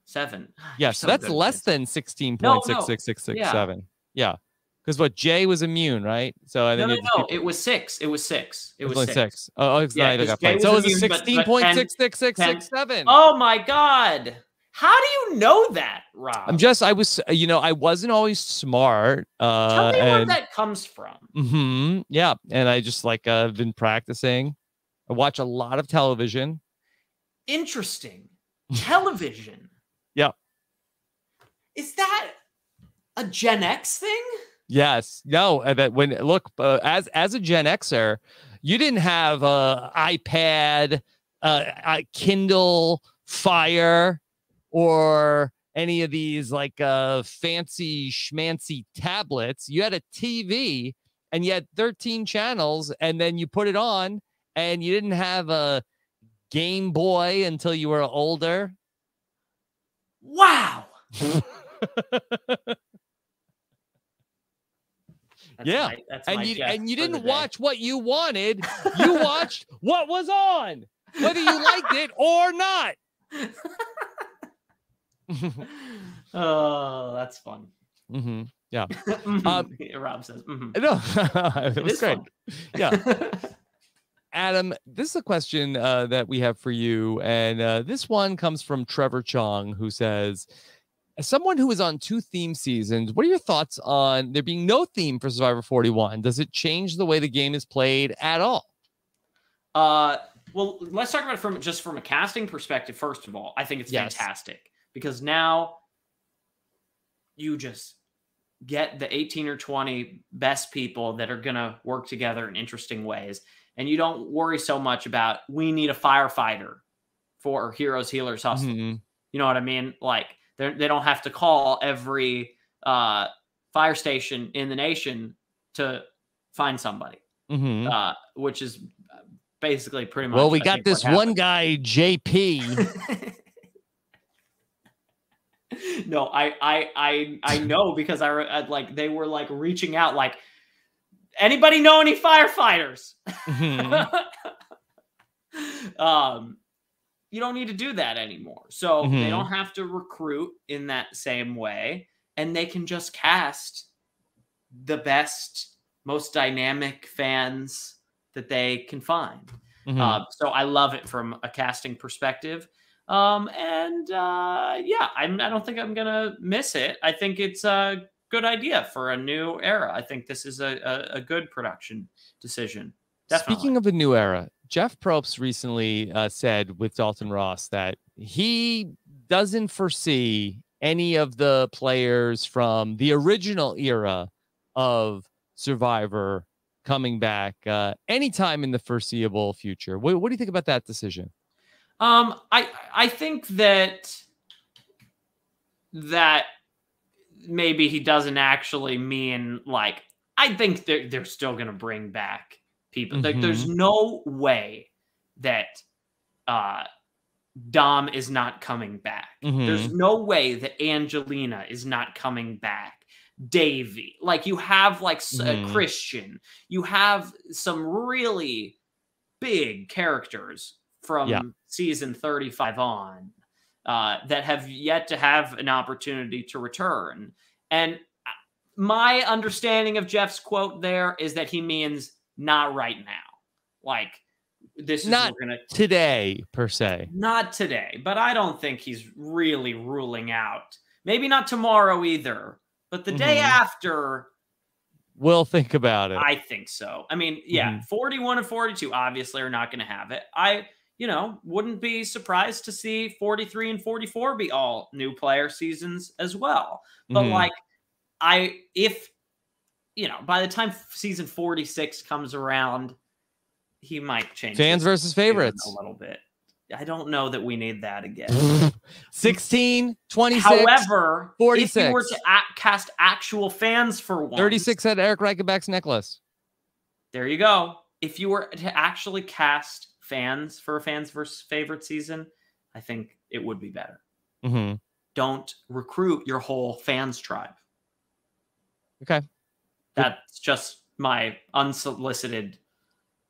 7. Yeah, so that's less than 16.66667. Yeah. Because Jay was immune, right? So no, it was 6. It was 6. It was 6. Oh, it's not. So it was 16.66667. Oh my God. How do you know that, Rob? I wasn't always smart. Tell me where that comes from. Yeah. And I just I've been practicing. I watch a lot of television. Interesting. Television. Yeah. Is that a Gen X thing? Yes. No. That as a Gen Xer, you didn't have iPad, Kindle Fire, or any of these fancy schmancy tablets. You had a TV and you had 13 channels, and then you put it on, and you didn't have a Game Boy until you were older. Wow. Yeah. And you didn't watch what you wanted. You watched what was on, whether you liked it or not. Oh, that's fun. Yeah. Rob says, No, it was great. Fun. Yeah. Adam, this is a question that we have for you. And this one comes from Trevor Chong, who says, as someone who is on 2 theme seasons, what are your thoughts on there being no theme for Survivor 41? Does it change the way the game is played at all? Well, let's talk about it from a casting perspective. First of all, I think it's fantastic, because now you just get the 18 or 20 best people that are going to work together in interesting ways. And you don't worry so much about, we need a firefighter for Heroes, Healers, Hustlers. You know what I mean? They don't have to call every fire station in the nation to find somebody, which is basically pretty much. Well, we got this one guy, JP. No, I know, because they were reaching out, anybody know any firefighters? You don't need to do that anymore. So they don't have to recruit in that same way, and they can just cast the best, most dynamic fans that they can find. So I love it from a casting perspective. I don't think I'm going to miss it. I think it's a good idea for a new era. I think this is a good production decision. Definitely. Speaking of a new era, Jeff Probst recently said with Dalton Ross that he doesn't foresee any of the players from the original era of Survivor coming back anytime in the foreseeable future. What do you think about that decision? I think that maybe he doesn't actually mean I think they're still going to bring back people. There's no way that Dom is not coming back. There's no way that Angelina is not coming back. Davy, like you have like Christian, you have some really big characters from season 35 on that have yet to have an opportunity to return. And my understanding of Jeff's quote there is that he means not right now. Like, this is not today per se. Not today, but I don't think he's really ruling out. Maybe not tomorrow either, but the day after. We'll think about it. I think so. I mean, 41 and 42 obviously are not going to have it. I wouldn't be surprised to see 43 and 44 be all new player seasons as well. But like, if by the time season 46 comes around, he might change fans versus favorites a little bit. I don't know that we need that again. 16, 26, however, 46. If you were to cast actual fans for once, 36 had Eric Reichenbach's necklace. There you go. If you were to actually cast fans for a fans versus favorite season, I think it would be better. Don't recruit your whole fans tribe. Okay. That's just my unsolicited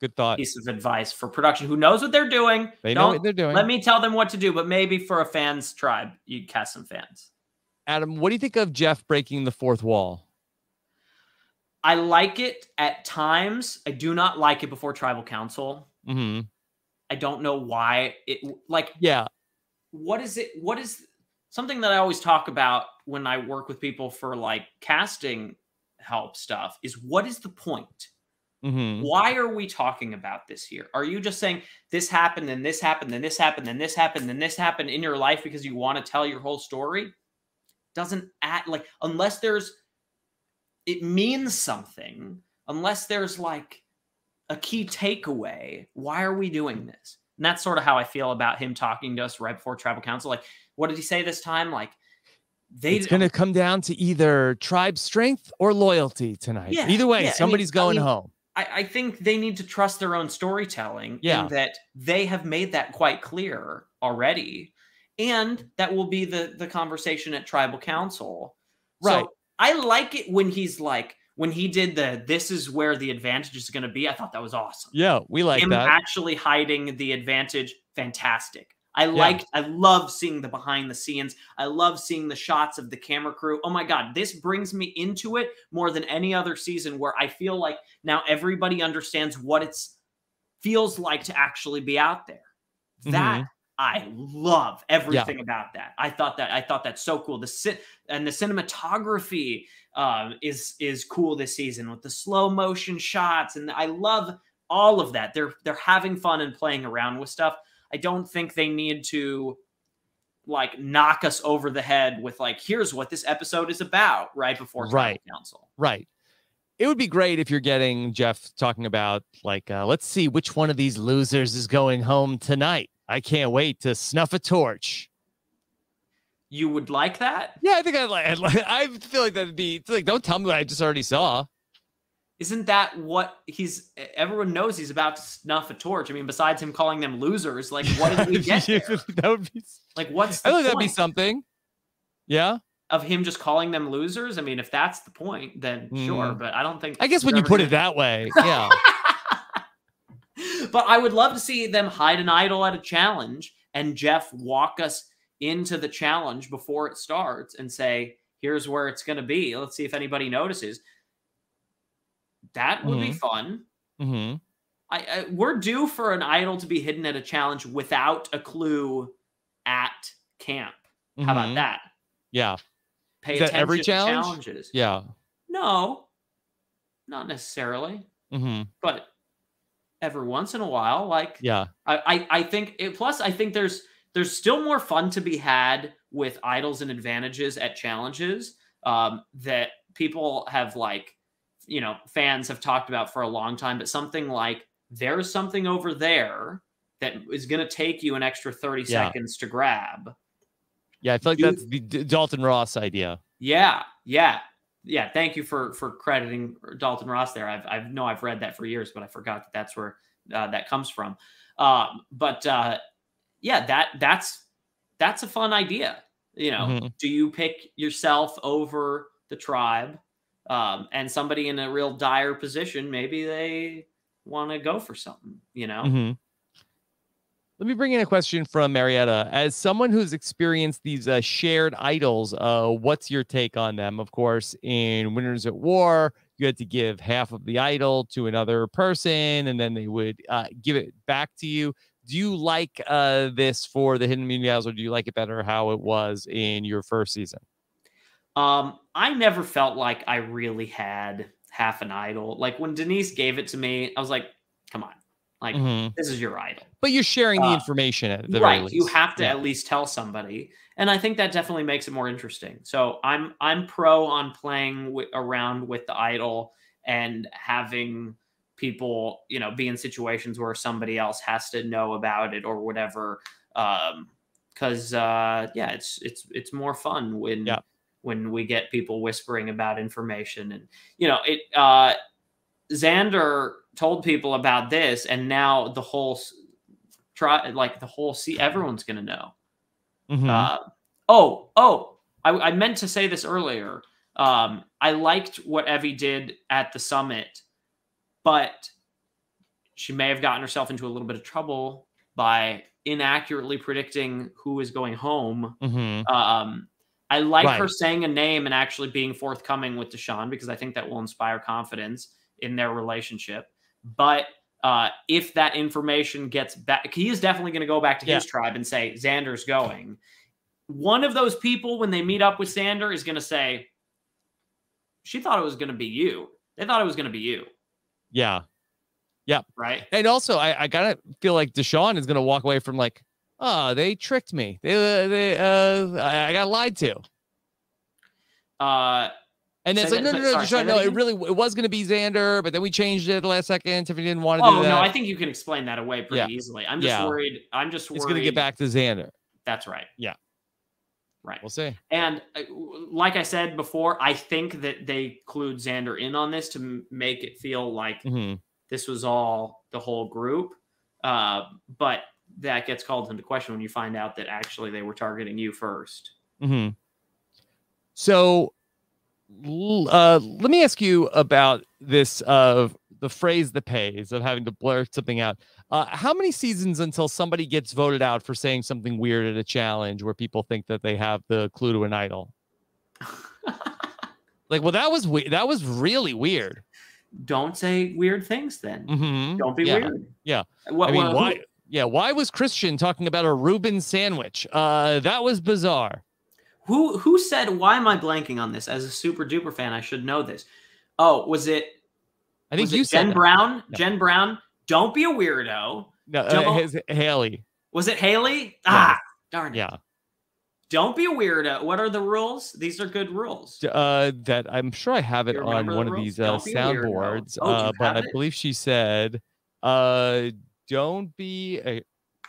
good thought piece of advice for production who knows what they're doing. They know what they're doing. Let me tell them what to do, but maybe for a fans tribe, you cast some fans. Adam, what do you think of Jeff breaking the fourth wall? I like it at times. I do not like it before tribal council. I don't know why what is it? What is something that I always talk about when I work with people for like casting help stuff is what is the point? Why are we talking about this here? Are you just saying this happened and this happened and this happened and this happened and this happened in your life because you want to tell your whole story? Doesn't act like, unless it means something, unless there's like a key takeaway, why are we doing this? And that's sort of how I feel about him talking to us right before tribal council. Like, what did he say this time? Like, it's going to come down to either tribe strength or loyalty tonight. Either way, somebody's going home. I think they need to trust their own storytelling and that they have made that quite clear already. And that will be the conversation at tribal council. Right. So I like it when he's like, when he did this is where the advantage is going to be. I thought that was awesome. Yeah, we like him that. Actually hiding the advantage. Fantastic. I love seeing the behind the scenes. I love seeing the shots of the camera crew. Oh my God, this brings me into it more than any other season where I feel like now everybody understands what it feels like to actually be out there. That I love everything about that. I thought that's so cool. The cinematography is cool this season with the slow motion shots, and I love all of that. They're having fun and playing around with stuff. I don't think they need to like knock us over the head with like, here's what this episode is about right before tribal council. Right. It would be great if you're getting Jeff talking about like, let's see which one of these losers is going home tonight. I can't wait to snuff a torch. You would like that? Yeah, I think I feel like that'd be like, don't tell me what I just already saw. Isn't that what everyone knows he's about to snuff a torch? I mean, besides him calling them losers, like what did we get there? That would be like, what's the point? That'd be something. Yeah. Of him just calling them losers. I mean, if that's the point, then sure. But I don't think. I guess when you put it that way, yeah. But I would love to see them hide an idol at a challenge and Jeff walk us into the challenge before it starts and say, "Here's where it's going to be. Let's see if anybody notices." That would be fun. We're due for an idol to be hidden at a challenge without a clue at camp. How about that? Yeah. Pay attention every to challenge? challenges. Yeah. No, not necessarily. But every once in a while, like I think plus I think there's still more fun to be had with idols and advantages at challenges that people have like, fans have talked about for a long time, but something like there's something over there that is going to take you an extra 30 seconds to grab. Yeah, I feel like that's the Dalton Ross idea. Yeah. Thank you for crediting Dalton Ross there. I've read that for years, but I forgot that that's where that comes from. But yeah, that's a fun idea. You know, do you pick yourself over the tribe? And somebody in a real dire position, maybe they want to go for something, you know? Let me bring in a question from Marietta. As someone who's experienced these shared idols, what's your take on them? Of course, in Winners at War, you had to give half of the idol to another person, and then they would give it back to you. Do you like this for the Hidden Immunity Idols, or do you like it better how it was in your first season? I never felt like I really had half an idol. Like when Denise gave it to me, I was like, come on, like this is your idol. But you're sharing the information at the very right. least. You have to at least tell somebody. And I think that definitely makes it more interesting. So I'm pro on playing around with the idol and having people, you know, be in situations where somebody else has to know about it or whatever. Because it's more fun when we get people whispering about information. And you know, Xander told people about this, and now the whole everyone's gonna know. I meant to say this earlier. I liked what Evie did at the summit, but she may have gotten herself into a little bit of trouble by inaccurately predicting who is going home. I like her saying a name and actually being forthcoming with Deshaun, because I think that will inspire confidence in their relationship. But if that information gets back, he is definitely going to go back to his tribe and say, Xander's going. One of those people, when they meet up with Zander, is going to say, she thought it was going to be you. They thought it was going to be you. Yeah. Yeah. Right. And also, I gotta feel like Deshaun is going to walk away from like, oh, they tricked me. I got lied to. And it's like, no, Deshaun, no, it was going to be Zander, but then we changed it at the last second. Tiffany didn't want to do that. No, I think you can explain that away pretty easily. I'm just worried. It's going to get back to Zander. That's right. Yeah. Right. We'll see. And like I said before, I think that they clued Zander in on this to make it feel like this was all the whole group. But that gets called into question when you find out that actually they were targeting you first. So let me ask you about this the phrase that pays, of having to blurt something out. How many seasons until somebody gets voted out for saying something weird at a challenge where people think that they have the clue to an idol? Like, well, that was really weird. Don't say weird things then. Don't be weird. Yeah. Why? Yeah. Why was Christian talking about a Reuben sandwich? That was bizarre. Who said, why am I blanking on this? As a super duper fan, I should know this. Oh, was it? I think you said Jen Brown. No. Jen Brown. Don't be a weirdo. No, Haley. Was it Haley? Yeah. Darn it. Yeah. Don't be a weirdo. What are the rules? These are good rules. That I'm sure I have it on one of these soundboards. But I believe she said, don't be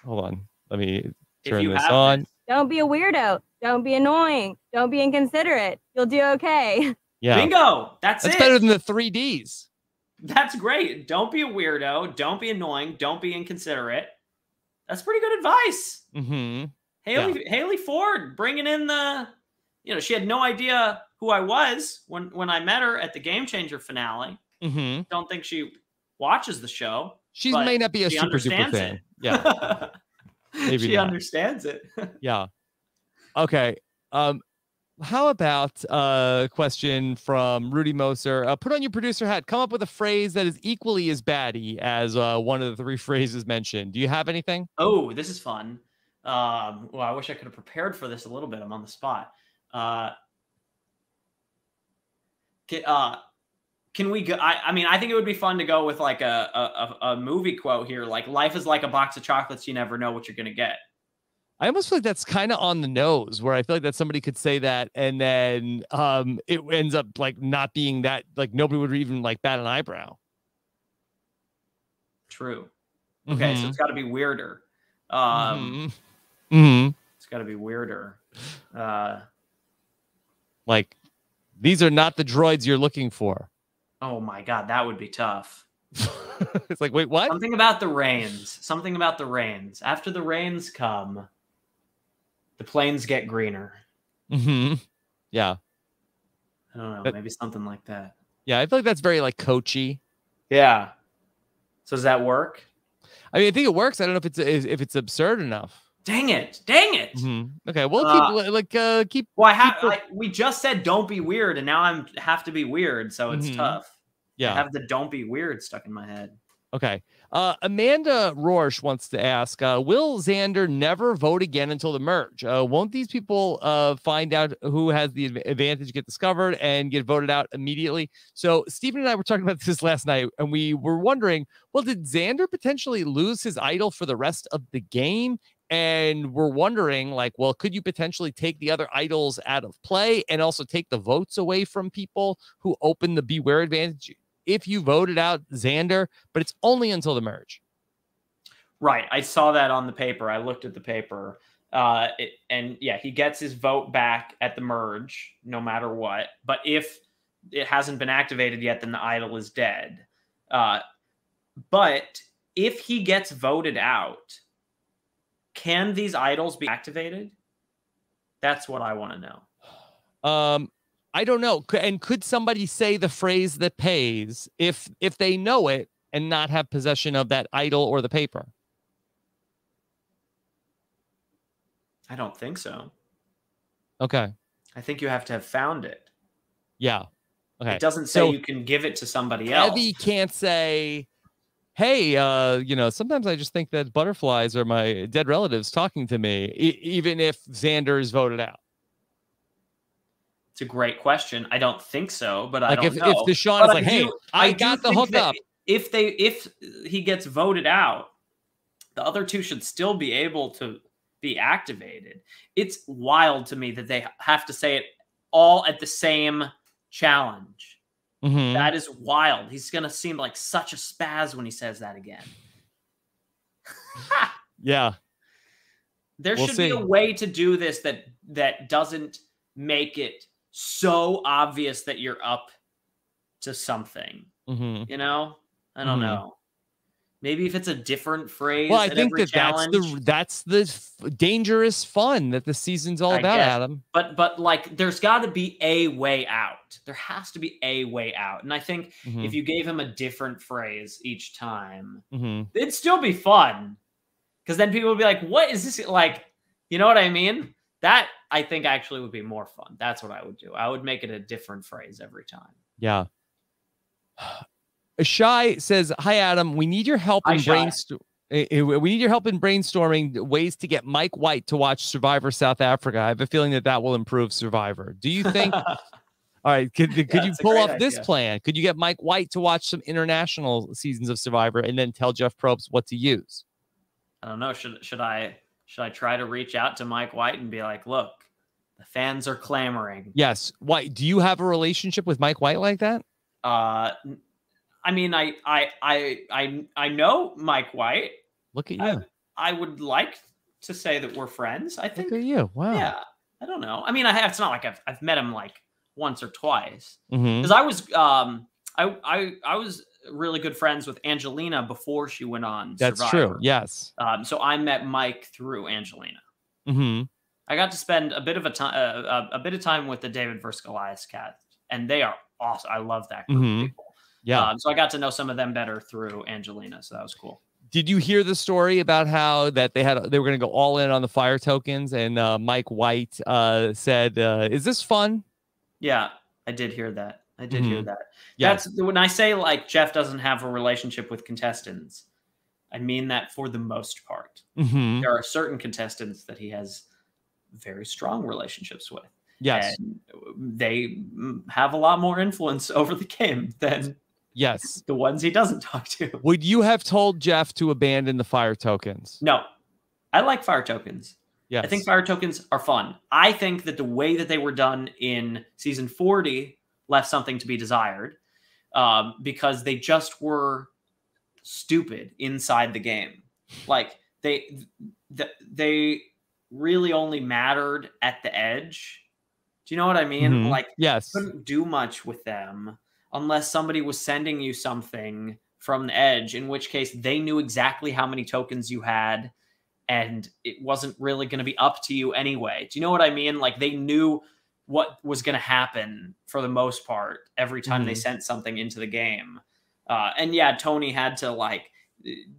hold on. Let me turn this on. Don't be a weirdo. Don't be annoying. Don't be inconsiderate. You'll do okay. Yeah. Bingo. That's better than the 3 Ds. That's great. Don't be a weirdo. Don't be annoying. Don't be inconsiderate. That's pretty good advice. Haley Ford bringing in she had no idea who I was when I met her at the Game Changer finale. Don't think she watches the show. She may not be a super duper fan. Yeah. Maybe she understands it. Yeah. Okay. How about a question from Rudy Moser? Put on your producer hat. Come up with a phrase that is equally as batty as one of the 3 phrases mentioned. Do you have anything? Oh, this is fun. Well, I wish I could have prepared for this a little bit. I'm on the spot. Can we go? I think it would be fun to go with like a movie quote here. Like, life is like a box of chocolates. You never know what you're going to get. I almost feel like that's kind of on the nose, where I feel like that somebody could say that and then it ends up like not being that, like nobody would even like bat an eyebrow. True. Okay. So it's got to be weirder. It's got to be weirder. Like, these are not the droids you're looking for. Oh my God, that would be tough. It's like, wait, what? Something about the rains. Something about the rains. After the rains come, the plains get greener. Yeah. I don't know. Maybe something like that. Yeah, I feel like that's very like coachy. Yeah. So does that work? I mean, I think it works. I don't know if it's absurd enough. Dang it! Dang it! Okay, we'll keep. Well, we just said don't be weird, and now I have to be weird, so it's tough. Yeah, I have the don't be weird stuck in my head. Okay. Amanda Rorsch wants to ask, will Zander never vote again until the merge? Won't these people find out who has the advantage, get discovered, and get voted out immediately? So Stephen and I were talking about this last night, and we were wondering, well, did Zander potentially lose his idol for the rest of the game? And we're wondering, like, well, could you potentially take the other idols out of play and also take the votes away from people who open the Beware advantage if you voted out Zander, but it's only until the merge? Right. I saw that on the paper. I looked at the paper. And yeah, he gets his vote back at the merge, no matter what. But if it hasn't been activated yet, then the idol is dead. But if he gets voted out, can these idols be activated? That's what I want to know. I don't know. And could somebody say the phrase that pays if they know it and not have possession of that idol or the paper? I don't think so. Okay. I think you have to have found it. Yeah. Okay. It doesn't say you can give it to somebody else. Evie can't say, hey, sometimes I just think that butterflies are my dead relatives talking to me, even if Zander is voted out. It's a great question. I don't think so, but I like don't know. If Deshaun is like, hey, I got the hookup. If he gets voted out, the other two should still be able to be activated. It's wild to me that they have to say it all at the same challenge. That is wild. He's going to seem like such a spaz when he says that again. Yeah. There should be a way to do this that doesn't make it so obvious that you're up to something. You know? I don't know. Maybe if it's a different phrase. Well, I think that's the dangerous fun that the season's all about, Adam. But like, there's got to be a way out. There has to be a way out. And I think if you gave him a different phrase each time, it'd still be fun. Because then people would be like, what is this? Like, you know what I mean? That, I think, actually would be more fun. That's what I would do. I would make it a different phrase every time. Yeah. Shy says, hi, Adam. We need your help in brainstorming ways to get Mike White to watch Survivor South Africa. I have a feeling that will improve Survivor. Do you think? All right. Could you pull off this plan? Could you get Mike White to watch some international seasons of Survivor and then tell Jeff Probst what to use? I don't know. Should I try to reach out to Mike White and be like, look, the fans are clamoring? Yes. White, do you have a relationship with Mike White like that? I mean, I know Mike White. Look at you. I would like to say that we're friends. I think. Look at you. Wow. Yeah. I don't know. I mean, it's not like I've met him like once or twice. Because I was really good friends with Angelina before she went on That's Survivor. True. Yes. So I met Mike through Angelina. I got to spend a bit of time with the David vs. Goliath cast, and they are awesome. I love that group of people. Yeah. So I got to know some of them better through Angelina, so that was cool. Did you hear the story about how that they were going to go all in on the fire tokens, and Mike White said, "Is this fun?" Yeah, I did hear that. Yeah. That's when I say like Jeff doesn't have a relationship with contestants. I mean that for the most part. There are certain contestants that he has very strong relationships with. Yes, and they have a lot more influence over the game than. Yes. The ones he doesn't talk to. Would you have told Jeff to abandon the fire tokens? No. I like fire tokens. Yes. I think fire tokens are fun. I think that the way that they were done in season 40 left something to be desired because they just were stupid inside the game. Like they really only mattered at the edge. Do you know what I mean? Like, yes. couldn't do much with them unless somebody was sending you something from the edge, in which case they knew exactly how many tokens you had, and it wasn't really going to be up to you anyway. Do you know what I mean? Like, they knew what was going to happen for the most part every time they sent something into the game. And yeah, Tony had to like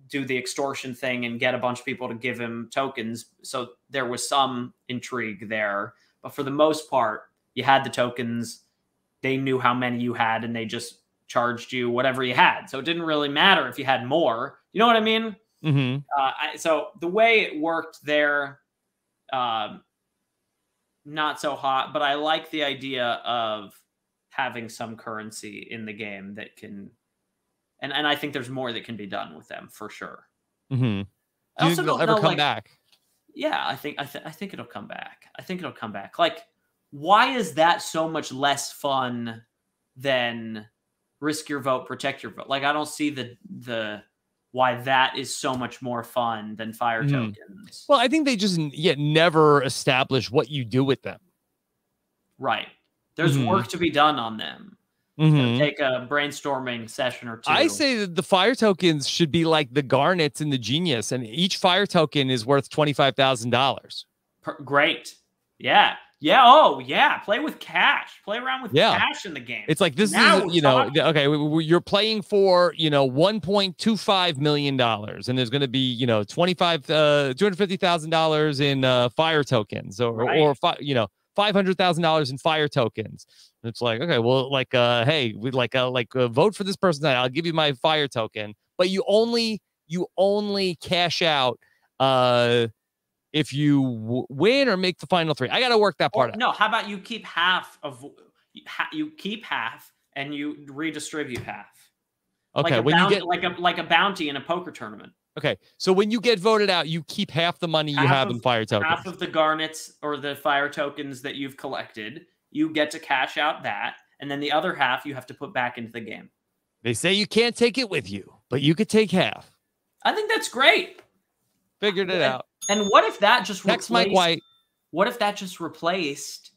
do the extortion thing and get a bunch of people to give him tokens. So there was some intrigue there, but for the most part, you had the tokens. They knew how many you had, and they just charged you whatever you had. So it didn't really matter if you had more. You know what I mean? So the way it worked there, not so hot, but I like the idea of having some currency in the game that can, and I think there's more that can be done with them for sure. Do you think they'll ever come back? Yeah, I think it'll come back. I think it'll come back. Like, why is that so much less fun than risk your vote, protect your vote? Like, I don't see the why that is so much more fun than fire tokens. Well, I think they just never establish what you do with them. Right. There's work to be done on them. Take a brainstorming session or two. I say that the fire tokens should be like the garnets in the Genius, and each fire token is worth $25,000. Great. Yeah. Yeah. Oh, yeah. Play with cash. Play around with cash in the game. It's like, this is, you know, okay, you're playing for, you know, $1.25 million, and there's going to be, you know, $250,000 in fire tokens, or you know, $500,000 in fire tokens. And it's like, okay, well, like, hey, we vote for this person. I'll give you my fire token, but you only cash out if you win or make the final three. I got to work that part out. No, how about you keep half and you redistribute half. Okay, like when you get like a bounty in a poker tournament. Okay, so when you get voted out, you keep half the money you have in fire tokens. Half of the garnets or the fire tokens that you've collected, you get to cash out that, and then the other half you have to put back into the game. They say you can't take it with you, but you could take half. I think that's great. Figured it out. And what if that just replaced Mike White? What if that just replaced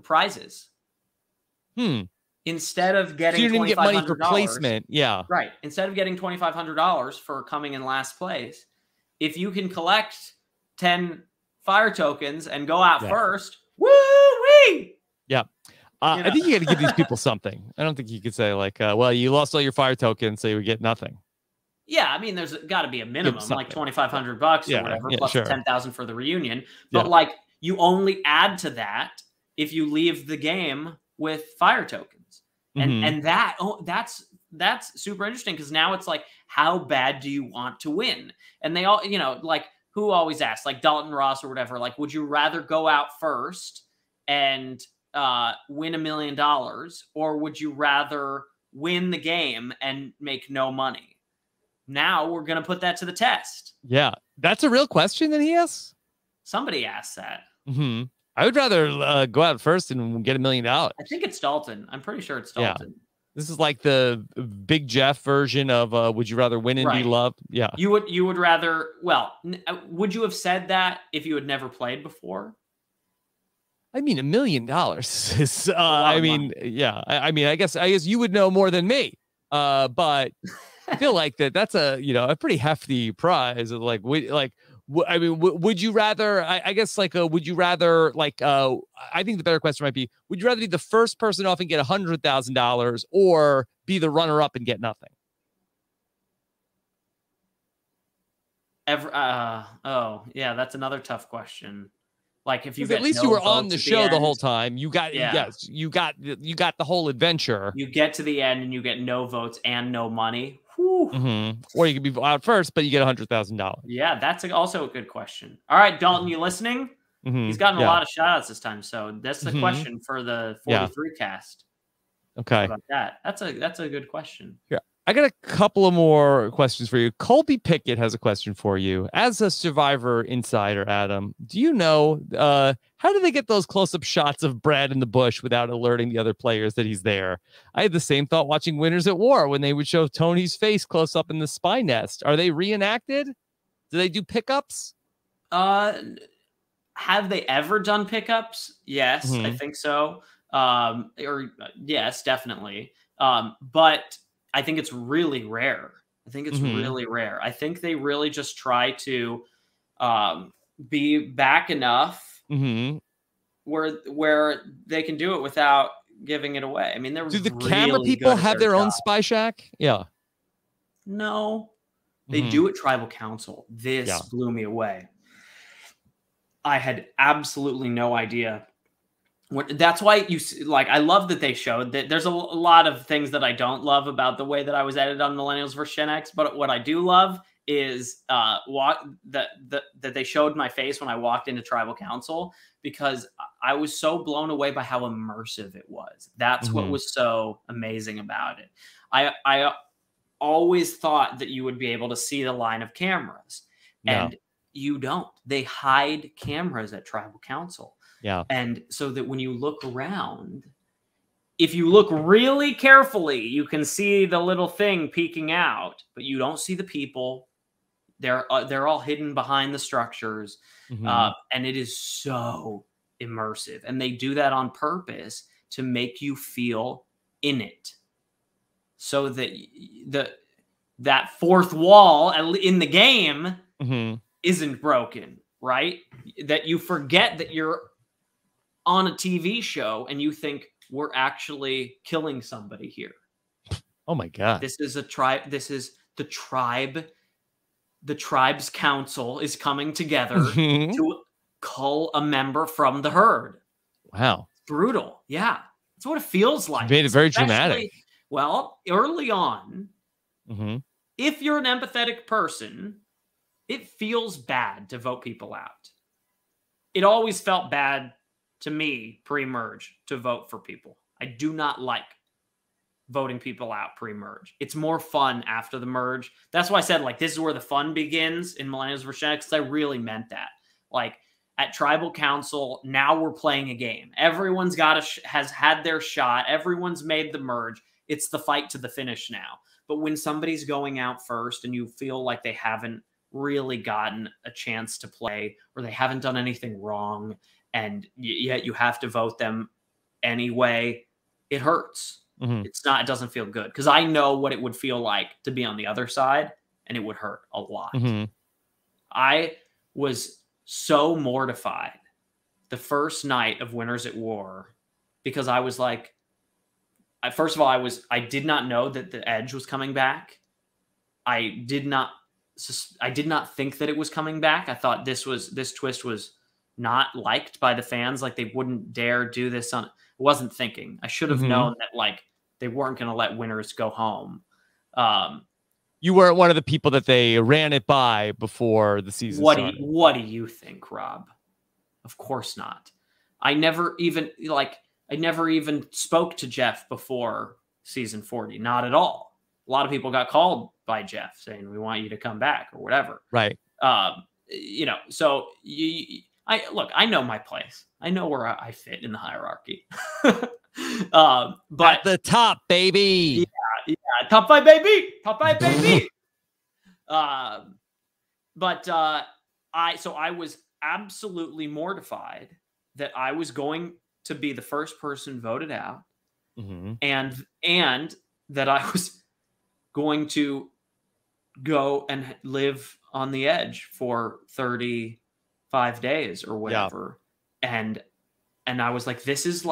prizes? Instead of getting, so you didn't get money for placement, right? Instead of getting $2,500 for coming in last place, if you can collect 10 fire tokens and go out first, woo-wee! Yeah. I think you got to give these people something. I don't think you could say like, well, you lost all your fire tokens, so you would get nothing. Yeah, I mean, there's got to be a minimum, like $2,500 or whatever, plus $10,000 for the reunion. But like, you only add to that if you leave the game with fire tokens, and that's super interesting, because now it's like, how bad do you want to win? And they all, you know, like, who always asks, like Dalton Ross or whatever, like, would you rather go out first and win $1 million, or would you rather win the game and make no money? Now we're going to put that to the test. Yeah, that's a real question that he asks. Somebody asked that. I would rather go out first and get $1 million. I think it's Dalton. I'm pretty sure it's Dalton. Yeah. This is like the Big Jeff version of would you rather win and be loved? Yeah. You would rather, well, would you have said that if you had never played before? I mean, $1 million is, I mean, yeah. I mean, I guess you would know more than me. But I feel like that's a, you know, a pretty hefty prize. Of like, I mean, would you rather, I guess, like, would you rather, like, I think the better question might be, would you rather be the first person off and get $100,000, or be the runner up and get nothing? Oh, yeah, that's another tough question. Like, if you at least you were on the show the whole time, you got, yes, you got the whole adventure. You get to the end and you get no votes and no money. Or you could be out first, but you get $100,000. Yeah, that's also a good question. All right, Dalton, you listening? He's gotten a lot of shout outs this time, so that's the question for the 43 cast. Okay, how about that? That's a good question. Yeah, I got a couple of more questions for you. Colby Pickett has a question for you. As a Survivor insider, Adam, do you know how do they get those close-up shots of Brad in the bush without alerting the other players that he's there? I had the same thought watching Winners at War when they would show Tony's face close up in the spy nest. Are they reenacted? Do they do pickups? Have they ever done pickups? Yes, I think so. Or yes, definitely. But I think it's really rare. I think it's really rare. I think they really just try to be back enough where they can do it without giving it away. I mean, they're do the really camera people have their own job. spy shack? Yeah. No, they do at Tribal Council. This blew me away. I had absolutely no idea. That's why I love that they showed that. There's a lot of things that I don't love about the way that I was edited on Millennials vs. Gen X, but what I do love is that they showed my face when I walked into Tribal Council, because I was so blown away by how immersive it was. That's what was so amazing about it. I always thought that you would be able to see the line of cameras, and you don't. They hide cameras at Tribal Council. Yeah. And so that when you look around, if you look really carefully, you can see the little thing peeking out, but you don't see the people. They're all hidden behind the structures. And it is so immersive. And they do that on purpose to make you feel in it, so that that fourth wall in the game isn't broken, right? That you forget that you're on a TV show and you think, we're actually killing somebody here. Oh my God. This is a tribe. This is the tribe. The tribe's council is coming together to cull a member from the herd. Wow. Brutal. Yeah. That's what it feels like. You made it very dramatic. Well, early on, if you're an empathetic person, it feels bad to vote people out. It always felt bad to me pre-merge to vote for people. I do not like voting people out pre-merge. It's more fun after the merge. That's why I said, this is where the fun begins in Millennials vs. Gen X, because I really meant that. At Tribal Council, now we're playing a game. Everyone's has had their shot. Everyone's made the merge. It's the fight to the finish now. But when somebody's going out first and you feel like they haven't really gotten a chance to play, or they haven't done anything wrong, and yet you have to vote them anyway, it hurts. It doesn't feel good, because I know what it would feel like to be on the other side, and it would hurt a lot. I was so mortified the first night of Winners at War, because I was like, first of all, I did not know that the Edge was coming back. I did not think that it was coming back. I thought this twist was not liked by the fans. They wouldn't dare do this on. I wasn't thinking. I should have known that they weren't going to let Winners go home. You weren't one of the people that they ran it by before the season started. What do you think, Rob? Of course not. I never even spoke to Jeff before season 40. Not at all. A lot of people got called by Jeff saying, we want you to come back or whatever. Right. So I know my place. I know where I fit in the hierarchy. But at the top, baby. Yeah, top 5, baby. Top 5, baby. But I was absolutely mortified that I was going to be the first person voted out, and that I was going to go and live on the edge for 35 days or whatever. Yeah. And I was like, this is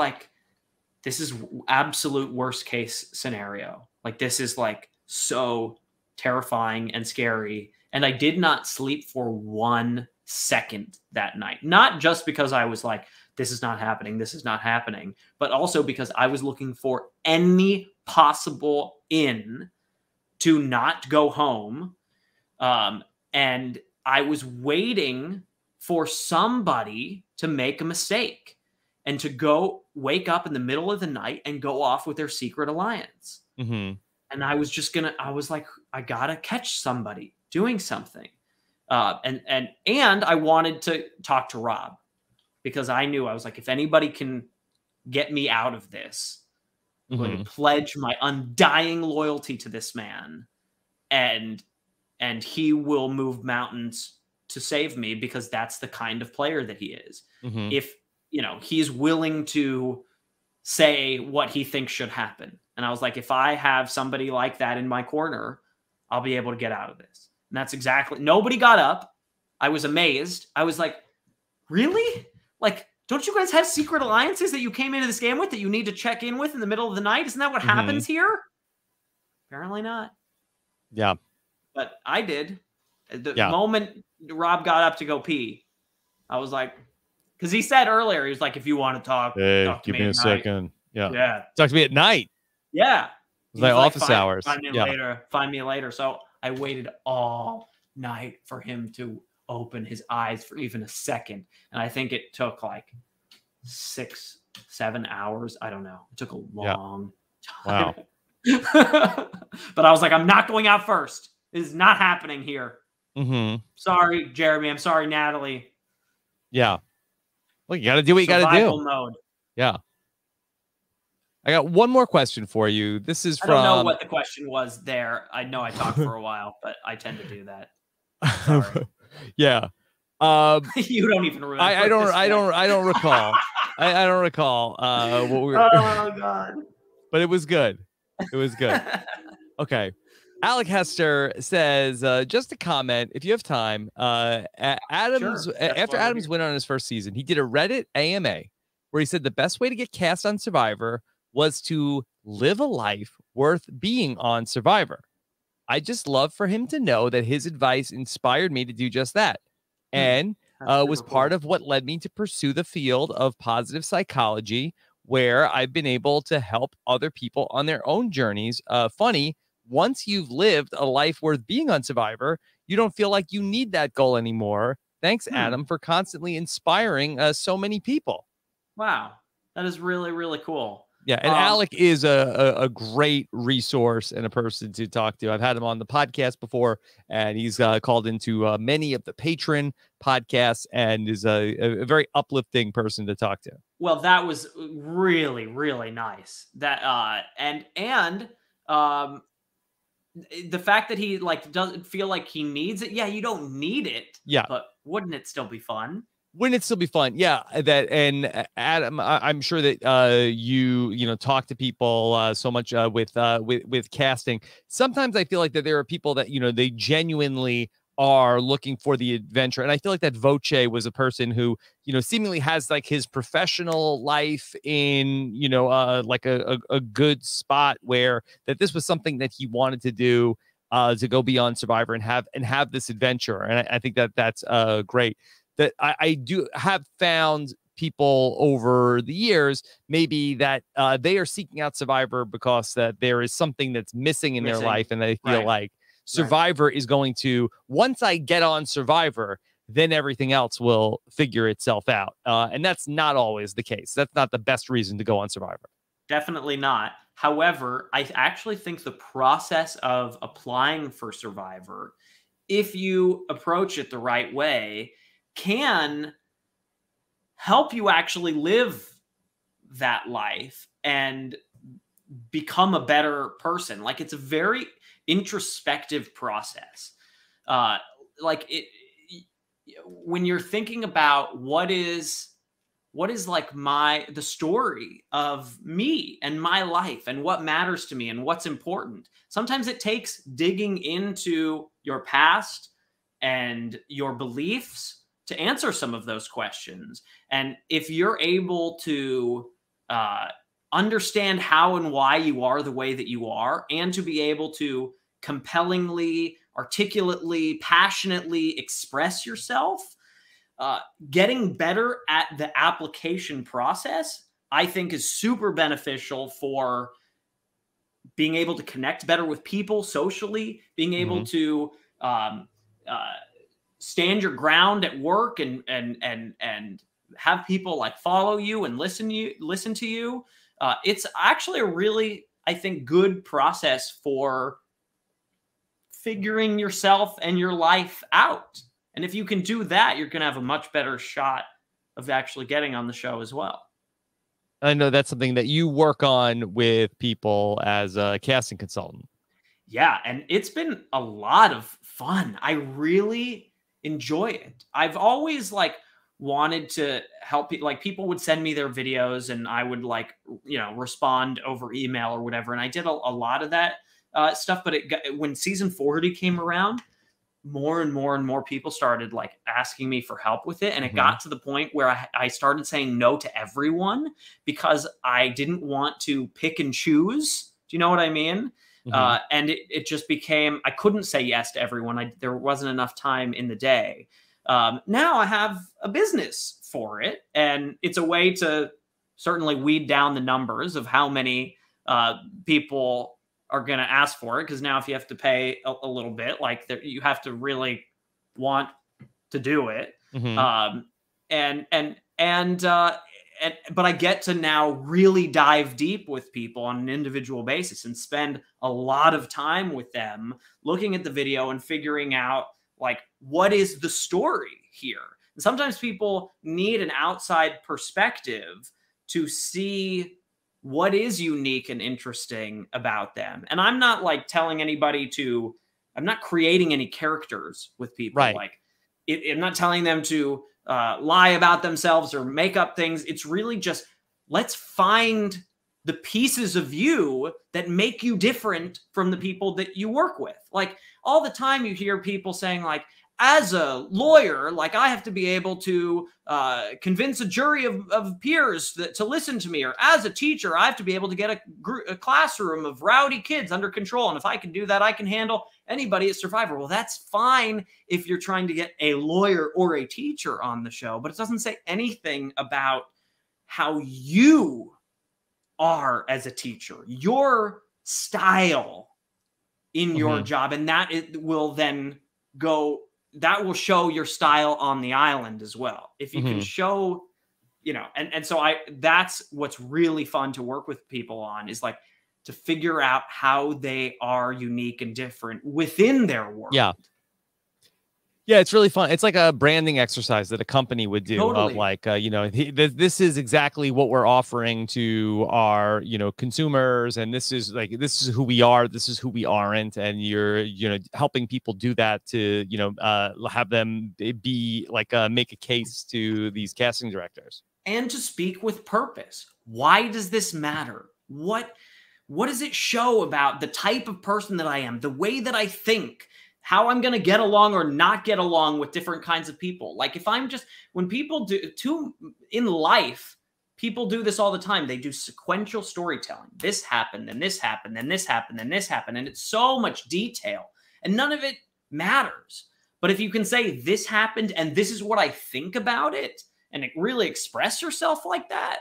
absolute worst case scenario. This is so terrifying and scary. And I did not sleep for 1 second that night. Not just because I was like, this is not happening, but also because I was looking for any possible in to not go home. And I was waiting for somebody to make a mistake and to go wake up in the middle of the night and go off with their secret alliance. And I was like, I gotta catch somebody doing something. And I wanted to talk to Rob, because I knew, I was like, if anybody can get me out of this, I'm going to pledge my undying loyalty to this man, and he will move mountains to save me, because that's the kind of player that he is. If he's willing to say what he thinks should happen. And I was like, if I have somebody like that in my corner, I'll be able to get out of this. And that's exactly, nobody got up. I was amazed. I was like, really? Like, don't you guys have secret alliances that you came into this game with that you need to check in with in the middle of the night? Isn't that what happens here? Apparently not. Yeah. But I did. The moment Rob got up to go pee, I was like, because he said earlier, he was like, if you want to talk, hey, talk to give me a second. Yeah. Yeah. Talk to me at night. Yeah. It was like office hours. Find me later. Find me later. So I waited all night for him to open his eyes for even a second. And I think it took like 6-7 hours. I don't know. It took a long time. Wow. But I was like, I'm not going out first. It is not happening here. Mm-hmm. Sorry, Jeremy. I'm sorry, Natalie. Yeah. Well, you got to do what you got to do. Survival mode. Yeah. I got one more question for you. This is from... I don't know what the question was there. I know I talked for a while, but I tend to do that. Sorry. Yeah. You don't even remember. I don't recall. I don't recall what we were... Oh God. But it was good. It was good. Okay. Alec Hester says, just a comment, if you have time, Adams, after Adams went on his first season, he did a Reddit AMA where he said the best way to get cast on Survivor was to live a life worth being on Survivor. I just love for him to know that his advice inspired me to do just that. And was part of what led me to pursue the field of positive psychology, where I've been able to help other people on their own journeys. Funny, once you've lived a life worth being on Survivor, you don't feel like you need that goal anymore. Thanks, Adam, for constantly inspiring so many people. Wow. That is really, really cool. Yeah, and Alec is a great resource and a person to talk to. I've had him on the podcast before, and he's called into many of the patron podcasts and is a very uplifting person to talk to. Well, that was really, really nice. That and the fact that he like doesn't feel like he needs it. Yeah, you don't need it. Yeah, but wouldn't it still be fun? Wouldn't it still be fun? Yeah, that and Adam, I'm sure that you talk to people so much with casting. Sometimes I feel like that there are people that they genuinely are looking for the adventure, and I feel like that Voce was a person who seemingly has like his professional life in like a good spot, where that this was something that he wanted to do to go beyond Survivor and have this adventure, and I think that that's great. That I do have found people over the years, maybe that they are seeking out Survivor because that there is something that's missing in their life, and they feel like Survivor is going to, once I get on Survivor, then everything else will figure itself out. And that's not always the case. That's not the best reason to go on Survivor. Definitely not. However, I actually think the process of applying for Survivor, if you approach it the right way, can help you actually live that life and become a better person. Like, it's a very introspective process. Like when you're thinking about what is like the story of me and my life and what matters to me and what's important. Sometimes it takes digging into your past and your beliefs to answer some of those questions. And if you're able to understand how and why you are the way that you are, and to be able to compellingly, articulately, passionately express yourself, getting better at the application process, I think is super beneficial for being able to connect better with people socially, being able to stand your ground at work and have people like follow you and listen to you. It's actually a really, I think, good process for figuring yourself and your life out. And if you can do that, you're going to have a much better shot of actually getting on the show as well. I know that's something that you work on with people as a casting consultant. Yeah, and it's been a lot of fun. I really enjoy it. I've always wanted to help people. Like, people would send me their videos and I would, like, you know, respond over email or whatever. And I did a lot of that stuff. But when season 40 came around, more and more and more people started, like, asking me for help with it. And it got to the point where I started saying no to everyone because I didn't want to pick and choose. Do you know what I mean? And it just became, I couldn't say yes to everyone. There wasn't enough time in the day. Now I have a business for it, and it's a way to certainly weed down the numbers of how many people are going to ask for it. Because now if you have to pay a little bit, like, you have to really want to do it. But I get to now really dive deep with people on an individual basis and spend a lot of time with them looking at the video and figuring out, like, what is the story here? And sometimes people need an outside perspective to see what is unique and interesting about them. And I'm not, like, telling anybody I'm not creating any characters with people. Right. Like, I'm not telling them to lie about themselves or make up things. It's really just, let's find the pieces of you that make you different from the people that you work with. Like, all the time you hear people saying, like, as a lawyer, like, I have to be able to convince a jury of peers to listen to me. Or as a teacher, I have to be able to get a classroom of rowdy kids under control. And if I can do that, I can handle anybody at Survivor. Well, that's fine if you're trying to get a lawyer or a teacher on the show, but it doesn't say anything about how you are as a teacher, your style in your job. And that will then that will show your style on the island as well. If you can show, you know, and so that's what's really fun to work with people on, is, like, to figure out how they are unique and different within their world. Yeah, it's really fun. It's like a branding exercise that a company would do. Totally. Of, like, you know, this is exactly what we're offering to our, you know, consumers, and this is who we are. This is who we aren't, and you're, you know, helping people do that to, you know, have them be like make a case to these casting directors and to speak with purpose. Why does this matter? What does it show about the type of person that I am, the way that I think, how I'm going to get along or not get along with different kinds of people? Like, when people in life, people do this all the time. They do sequential storytelling. This happened, and this happened, and this happened, and this happened. And it's so much detail, and none of it matters. But if you can say, this happened, and this is what I think about it, and really express yourself like that,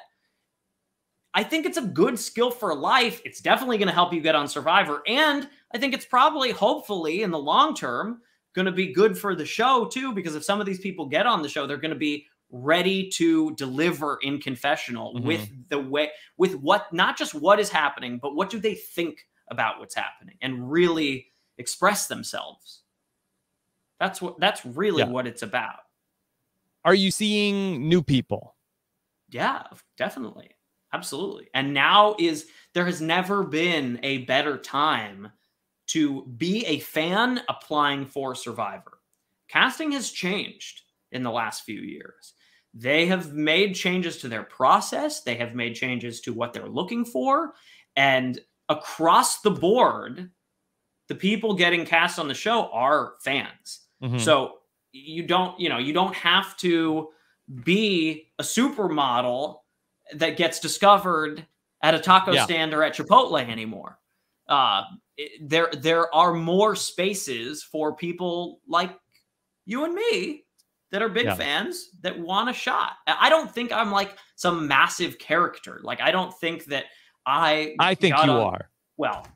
I think it's a good skill for life. It's definitely going to help you get on Survivor. And I think it's probably, hopefully, in the long term, going to be good for the show too, because if some of these people get on the show, they're going to be ready to deliver in confessional with what, not just what is happening, but what do they think about what's happening, and really express themselves. That's really what it's about. Are you seeing new people? Yeah, definitely. Absolutely. And now there has never been a better time to be a fan applying for Survivor. Casting has changed in the last few years. They have made changes to their process. They have made changes to what they're looking for. And across the board, the people getting cast on the show are fans. So you don't have to be a supermodel that gets discovered at a taco stand or at Chipotle anymore. There are more spaces for people like you and me that are big fans that want a shot. I don't think I'm like some massive character. Like, I don't think that I think you are. Well,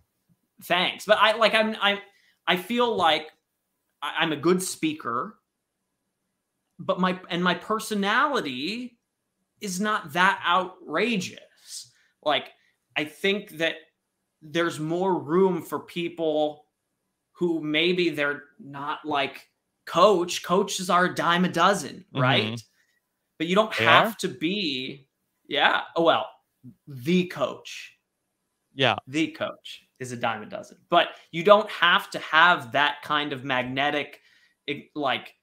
thanks. But I feel like I'm a good speaker, but my personality is not that outrageous. Like, I think that there's more room for people who maybe they're not like Coach. Coaches are a dime a dozen, right? But you don't have to be, the coach. Yeah. The coach is a dime a dozen. But you don't have to have that kind of magnetic, like,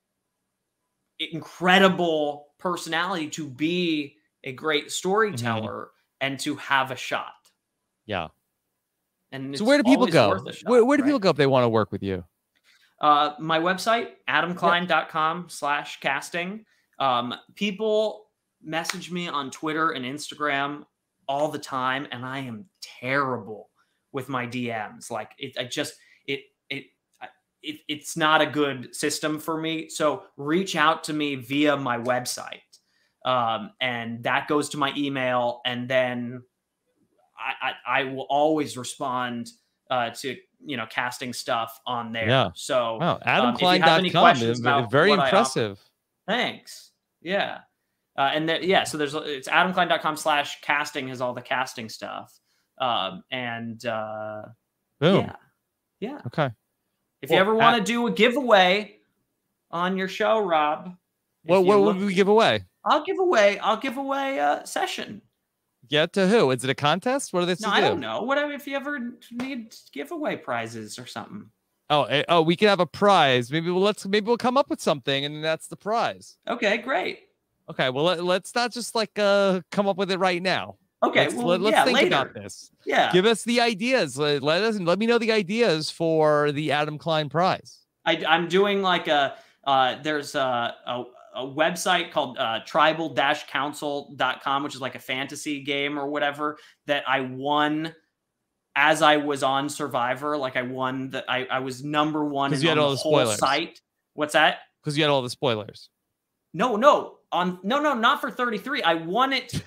incredible personality to be a great storyteller and to have a shot. Yeah. And so where do people go? Shot, where do people go if they want to work with you? My website, adamklein.com/casting. People message me on Twitter and Instagram all the time, and I am terrible with my DMs. Like it's not a good system for me. So reach out to me via my website. And that goes to my email. And then I will always respond to, casting stuff on there. Yeah. So wow. AdamKlein.com is very impressive. Thanks. Yeah. And then, so it's AdamKlein.com/casting has all the casting stuff. Boom. Yeah. Okay. If you ever want to do a giveaway on your show, Rob, what would we give away? I'll give away a session. Yeah, to who? Is it a contest? What are they? No, I don't know. Whatever. If you ever need giveaway prizes or something. Oh, we can have a prize. Maybe we'll come up with something, and that's the prize. Okay, great. Okay, well let's not just come up with it right now. Okay, let's think later. about this. Yeah, give us the ideas. Let me know the ideas for the Adam Klein prize. I'm doing like there's a website called tribal-council.com, which is like a fantasy game or whatever that I won as I was on Survivor. Like I won I was number one in the whole site. What's that? Because you had all the spoilers. No, not for 33. I won it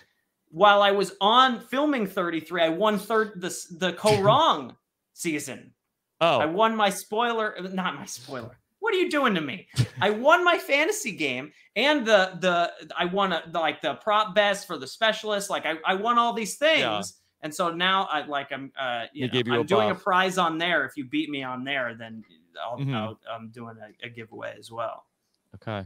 while I was on filming 33. I won the Korong season. Oh, I won my spoiler. Not my spoiler. What are you doing to me? I won my fantasy game and I won the prop best for the specialist. Like I won all these things. Yeah. And so now I'm doing a prize on there. If you beat me on there, then I'm doing a giveaway as well. Okay.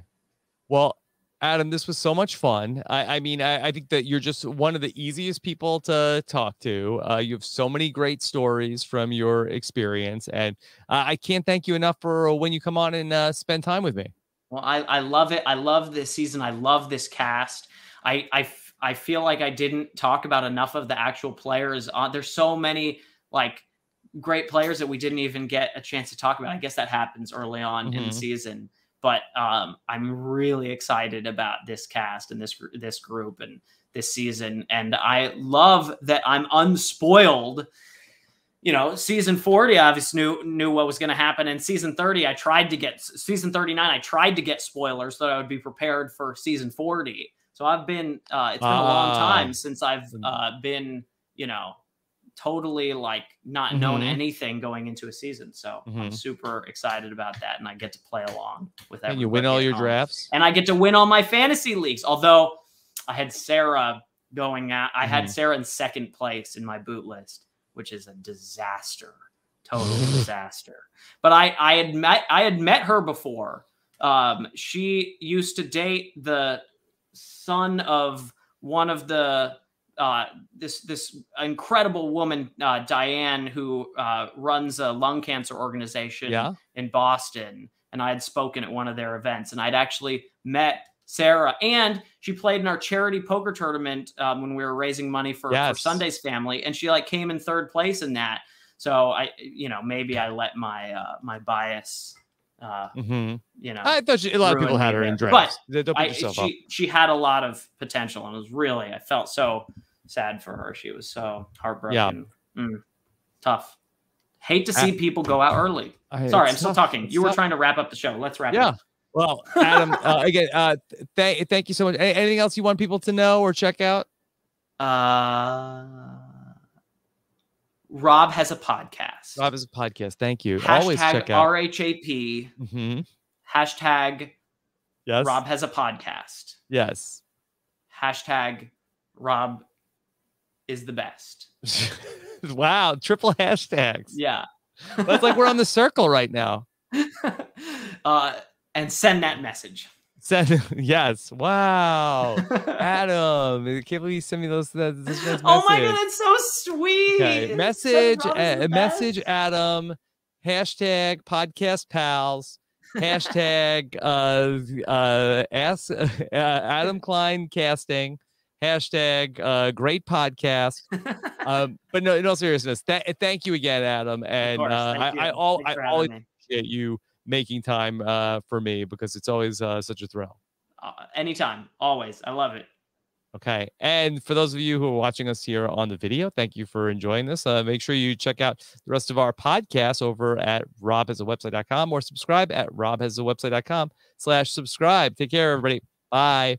Well, Adam, this was so much fun. I think that you're just one of the easiest people to talk to. You have so many great stories from your experience, and I can't thank you enough for when you come on and spend time with me. Well, I love it. I love this season. I love this cast. I feel like I didn't talk about enough of the actual players. There's so many great players that we didn't even get a chance to talk about. I guess that happens early on in the season. But I'm really excited about this cast and this group and this season. And I love that I'm unspoiled. Season 40, I obviously knew what was going to happen. And season 30, season 39, I tried to get spoilers so that I would be prepared for season 40. So it's been a long time since I've been, totally not known anything going into a season. So I'm super excited about that. And I get to play along with everybody. And you win all your drafts. And I get to win all my fantasy leagues. Although I had Sarah going out. I had Sarah in second place in my boot list, which is a disaster, total disaster. But I had met her before. She used to date the son of one of the this incredible woman, Diane, who runs a lung cancer organization in Boston. And I had spoken at one of their events, and I'd actually met Sarah, and she played in our charity poker tournament when we were raising money for Sunday's family. And she came in third place in that. So maybe I let my bias, I thought a lot of people had her in drafts. But she had a lot of potential, and I felt so sad for her. She was so heartbroken. Tough. Hate to see people go out early. Sorry, I'm still talking. You were trying to wrap up the show. Let's wrap it up. Well, Adam, again, thank you so much. Anything else you want people to know or check out? Rob has a podcast. Rob has a podcast. Thank you. Hashtag always check out RHAP. Hashtag Rob has a podcast. Yes. Hashtag Rob is the best. Wow. Triple hashtags. Yeah. That's like we're on the circle right now. And send that message. Yes. Wow. Adam, I can't believe you sent me this message. Oh my God, that's so sweet. Okay. Message Adam, hashtag podcast pals. Hashtag ask Adam Klein casting. Hashtag great podcast. But no, in all seriousness, thank you again, Adam. And I always appreciate you making time for me, because it's always such a thrill. Anytime, always. I love it. Okay. And for those of you who are watching us here on the video, thank you for enjoying this. Make sure you check out the rest of our podcasts over at robhasawebsite.com or subscribe at robhasawebsite.com/subscribe. Take care, everybody. Bye.